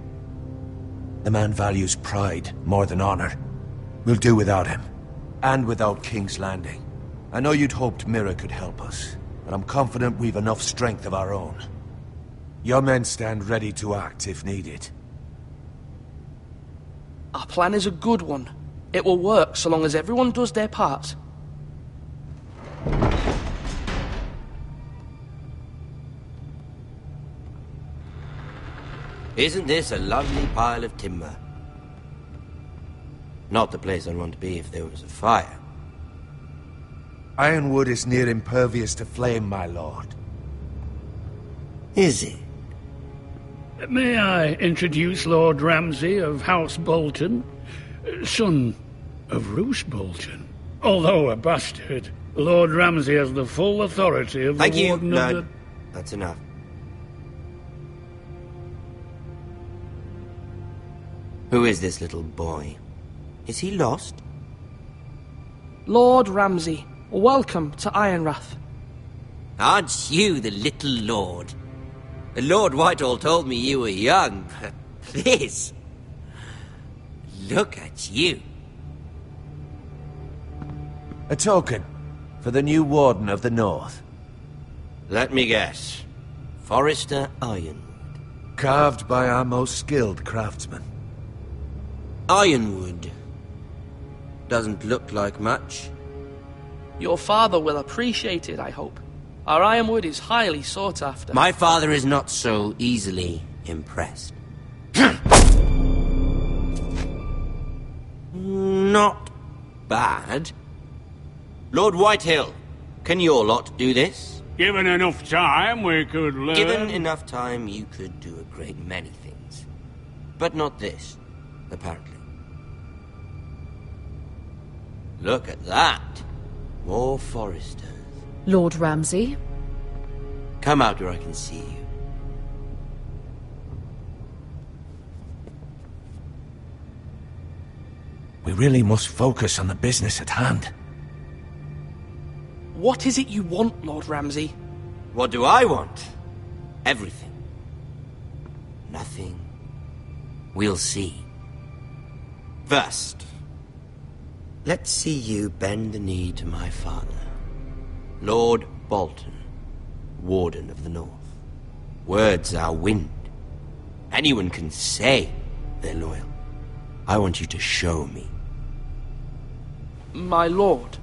The man values pride more than honor. We'll do without him. And without King's Landing. I know you'd hoped Mira could help us, but I'm confident we've enough strength of our own. Your men stand ready to act if needed.
Our plan is a good one. It will work so long as everyone does their part.
Isn't this a lovely pile of timber? Not the place I'd want to be if there was a fire.
Ironwood is near impervious to flame, my lord.
Is it?
May I introduce Lord Ramsay of House Bolton, son of Roose Bolton. Although a bastard, Lord Ramsay has the full authority of
Thank
the
you.
Warden
No,
of the...
that's enough. Who is this little boy? Is he lost?
Lord Ramsay, welcome to Ironrath.
Aren't you the little lord? Lord Whitehall told me you were young, but this... Look at you.
A token for the new Warden of the North.
Let me guess. Forrester Ironwood.
Carved by our most skilled craftsmen.
Ironwood. Doesn't look like much.
Your father will appreciate it, I hope. Our ironwood is highly sought after.
My father is not so easily impressed. Not bad. Lord Whitehill, can your lot do this?
Given enough time, we could learn...
Given enough time, you could do a great many things. But not this, apparently. Look at that. More Foresters.
Lord Ramsay?
Come out where I can see you.
We really must focus on the business at hand.
What is it you want, Lord Ramsay?
What do I want? Everything. Nothing. We'll see. First, let's see you bend the knee to my father, Lord Bolton, Warden of the North. Words are wind. Anyone can say they're loyal. I want you to show me.
My lord.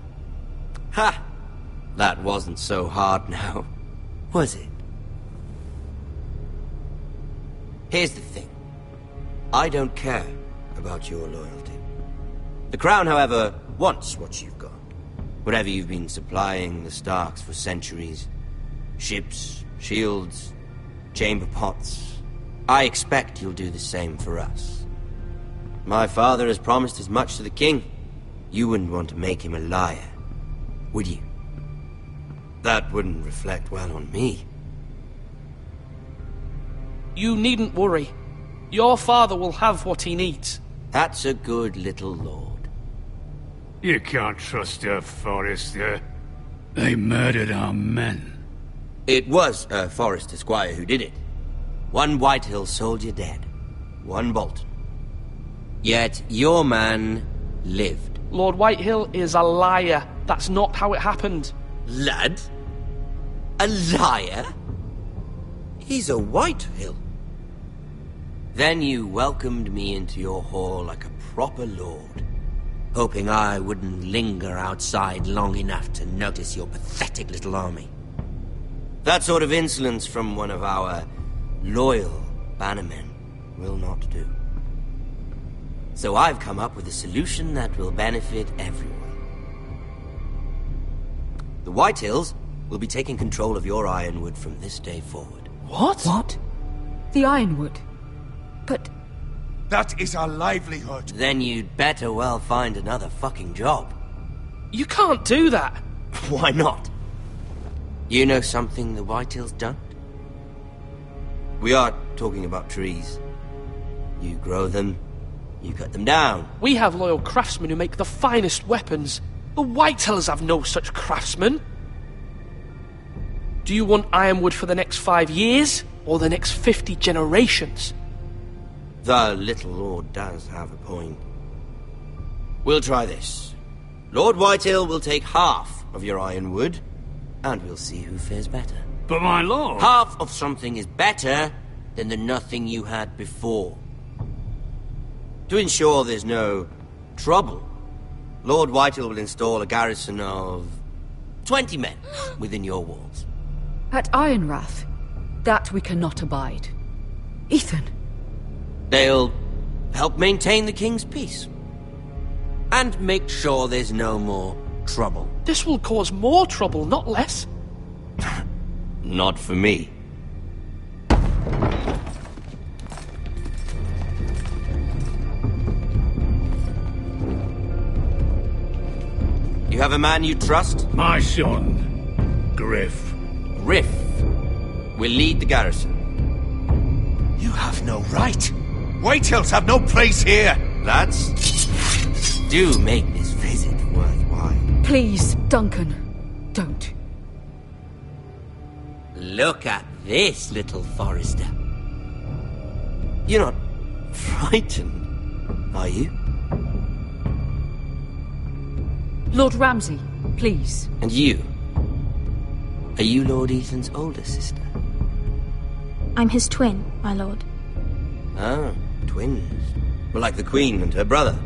Ha! That wasn't so hard now, was it? Here's the thing. I don't care about your loyalty. The Crown, however, wants what you've got. Whatever you've been supplying the Starks for centuries. Ships, shields, chamber pots. I expect you'll do the same for us. My father has promised as much to the king. You wouldn't want to make him a liar, would you? That wouldn't reflect well on me.
You needn't worry. Your father will have what he needs.
That's a good little lord.
You can't trust her, Forrester. They murdered our men.
It was a Forrester squire who did it. One Whitehill soldier dead. One Bolton. Yet your man lived.
Lord Whitehill is a liar. That's not how it happened.
Lad? A liar? He's a Whitehill. Then you welcomed me into your hall like a proper lord, hoping I wouldn't linger outside long enough to notice your pathetic little army. That sort of insolence from one of our loyal bannermen will not do. So I've come up with a solution that will benefit everyone. The Whitehills will be taking control of your Ironwood from this day forward.
What? What? The Ironwood? But...
That is our livelihood.
Then you'd better well find another fucking job.
You can't do that.
Why not? You know something the Whitehills don't? We are talking about trees. You grow them, you cut them down.
We have loyal craftsmen who make the finest weapons. The Whitehills have no such craftsmen. Do you want Ironwood for the next 5 years, or the next 50 generations?
The little lord does have a point. We'll try this. Lord Whitehill will take half of your Ironwood, and we'll see who fares better.
But my lord...
Half of something is better than the nothing you had before. To ensure there's no trouble, Lord Whitehill will install a garrison of 20 men within your walls.
At Ironrath, that we cannot abide. Ethan.
They'll help maintain the king's peace. And make sure there's no more trouble.
This will cause more trouble, not less.
Not for me. You have a man you trust?
My son, Griff.
Griff will lead the garrison.
You have no right. Whitehills have no place here.
Lads, do make this visit worthwhile.
Please, Duncan, don't.
Look at this, little Forrester. You're not frightened, are you?
Lord Ramsay, please.
And you? Are you Lord Ethan's older sister?
I'm his twin, my lord.
Ah, twins. Well, like the Queen and her brother.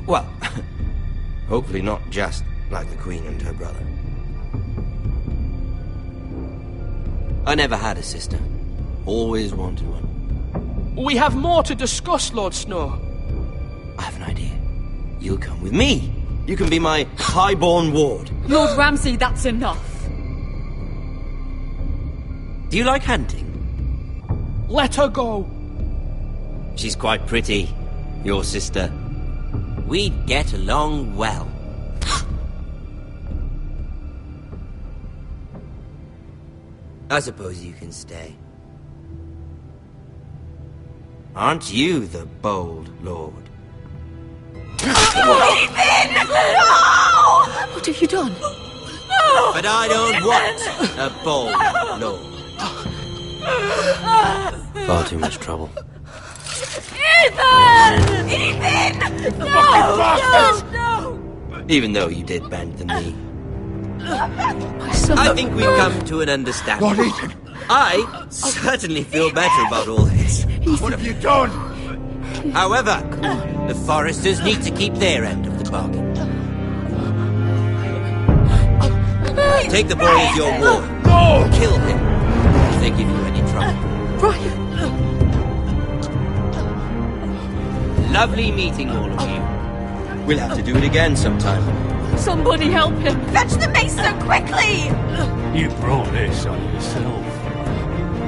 Well, hopefully not just like the Queen and her brother. I never had a sister. Always wanted one.
We have more to discuss, Lord Snow.
I have an idea. You'll come with me. You can be my highborn ward.
Lord Ramsay, that's enough.
Do you like hunting?
Let her go.
She's quite pretty, your sister. We'd get along well. I suppose you can stay. Aren't you the bold lord?
Ethan! No! What have you done?
But I don't want a bold lord. Far too much trouble.
Ethan! Ethan! No!
Even though you did bend the knee.
My son.
I think we've come to an understanding.
Lord Ethan!
I certainly feel better about all this.
What have you done?
However, the Foresters need to keep their end of the bargain. Take the boy as your ward.
No!
Kill him if they give you any trouble.
Brian!
Lovely meeting all of you. We'll have to do it again sometime.
Somebody help him!
Fetch the mace so quickly!
You brought this on yourself.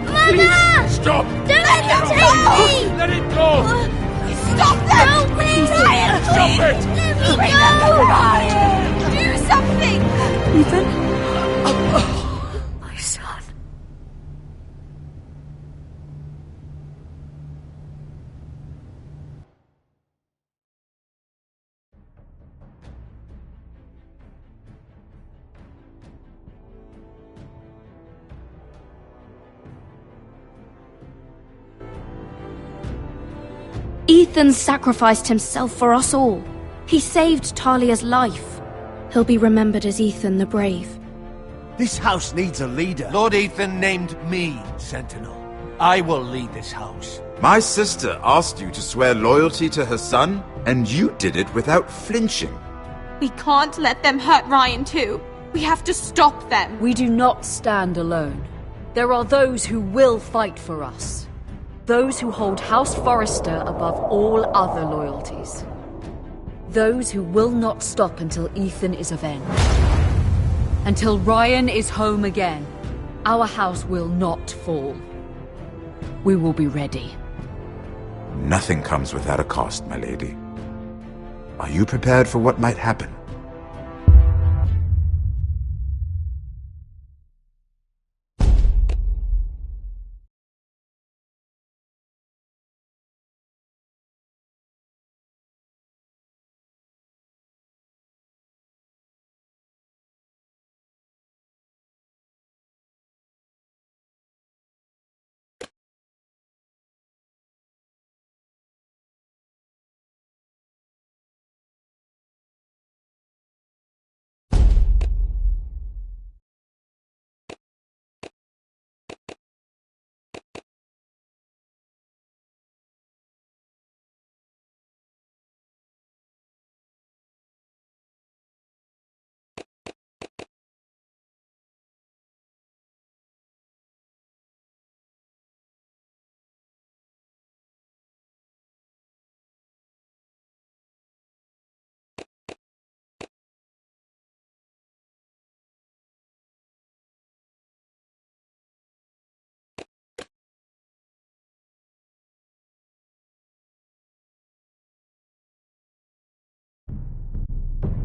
Mama!
Stop!
Don't let him take me!
Let it go!
Stop them!
No, please!
Ryan,
Stop
please!
it!
Bring them to Ryan! Do something!
Ethan? My son.
Ethan sacrificed himself for us all. He saved Talia's life. He'll be remembered as Ethan the Brave.
This house needs a leader.
Lord Ethan named me Sentinel. I will lead this house.
My sister asked you to swear loyalty to her son, and you did it without flinching.
We can't let them hurt Ryan too. We have to stop them.
We do not stand alone. There are those who will fight for us. Those who hold House Forrester above all other loyalties. Those who will not stop until Ethan is avenged. Until Ryan is home again, our house will not fall. We will be ready.
Nothing comes without a cost, my lady. Are you prepared for what might happen?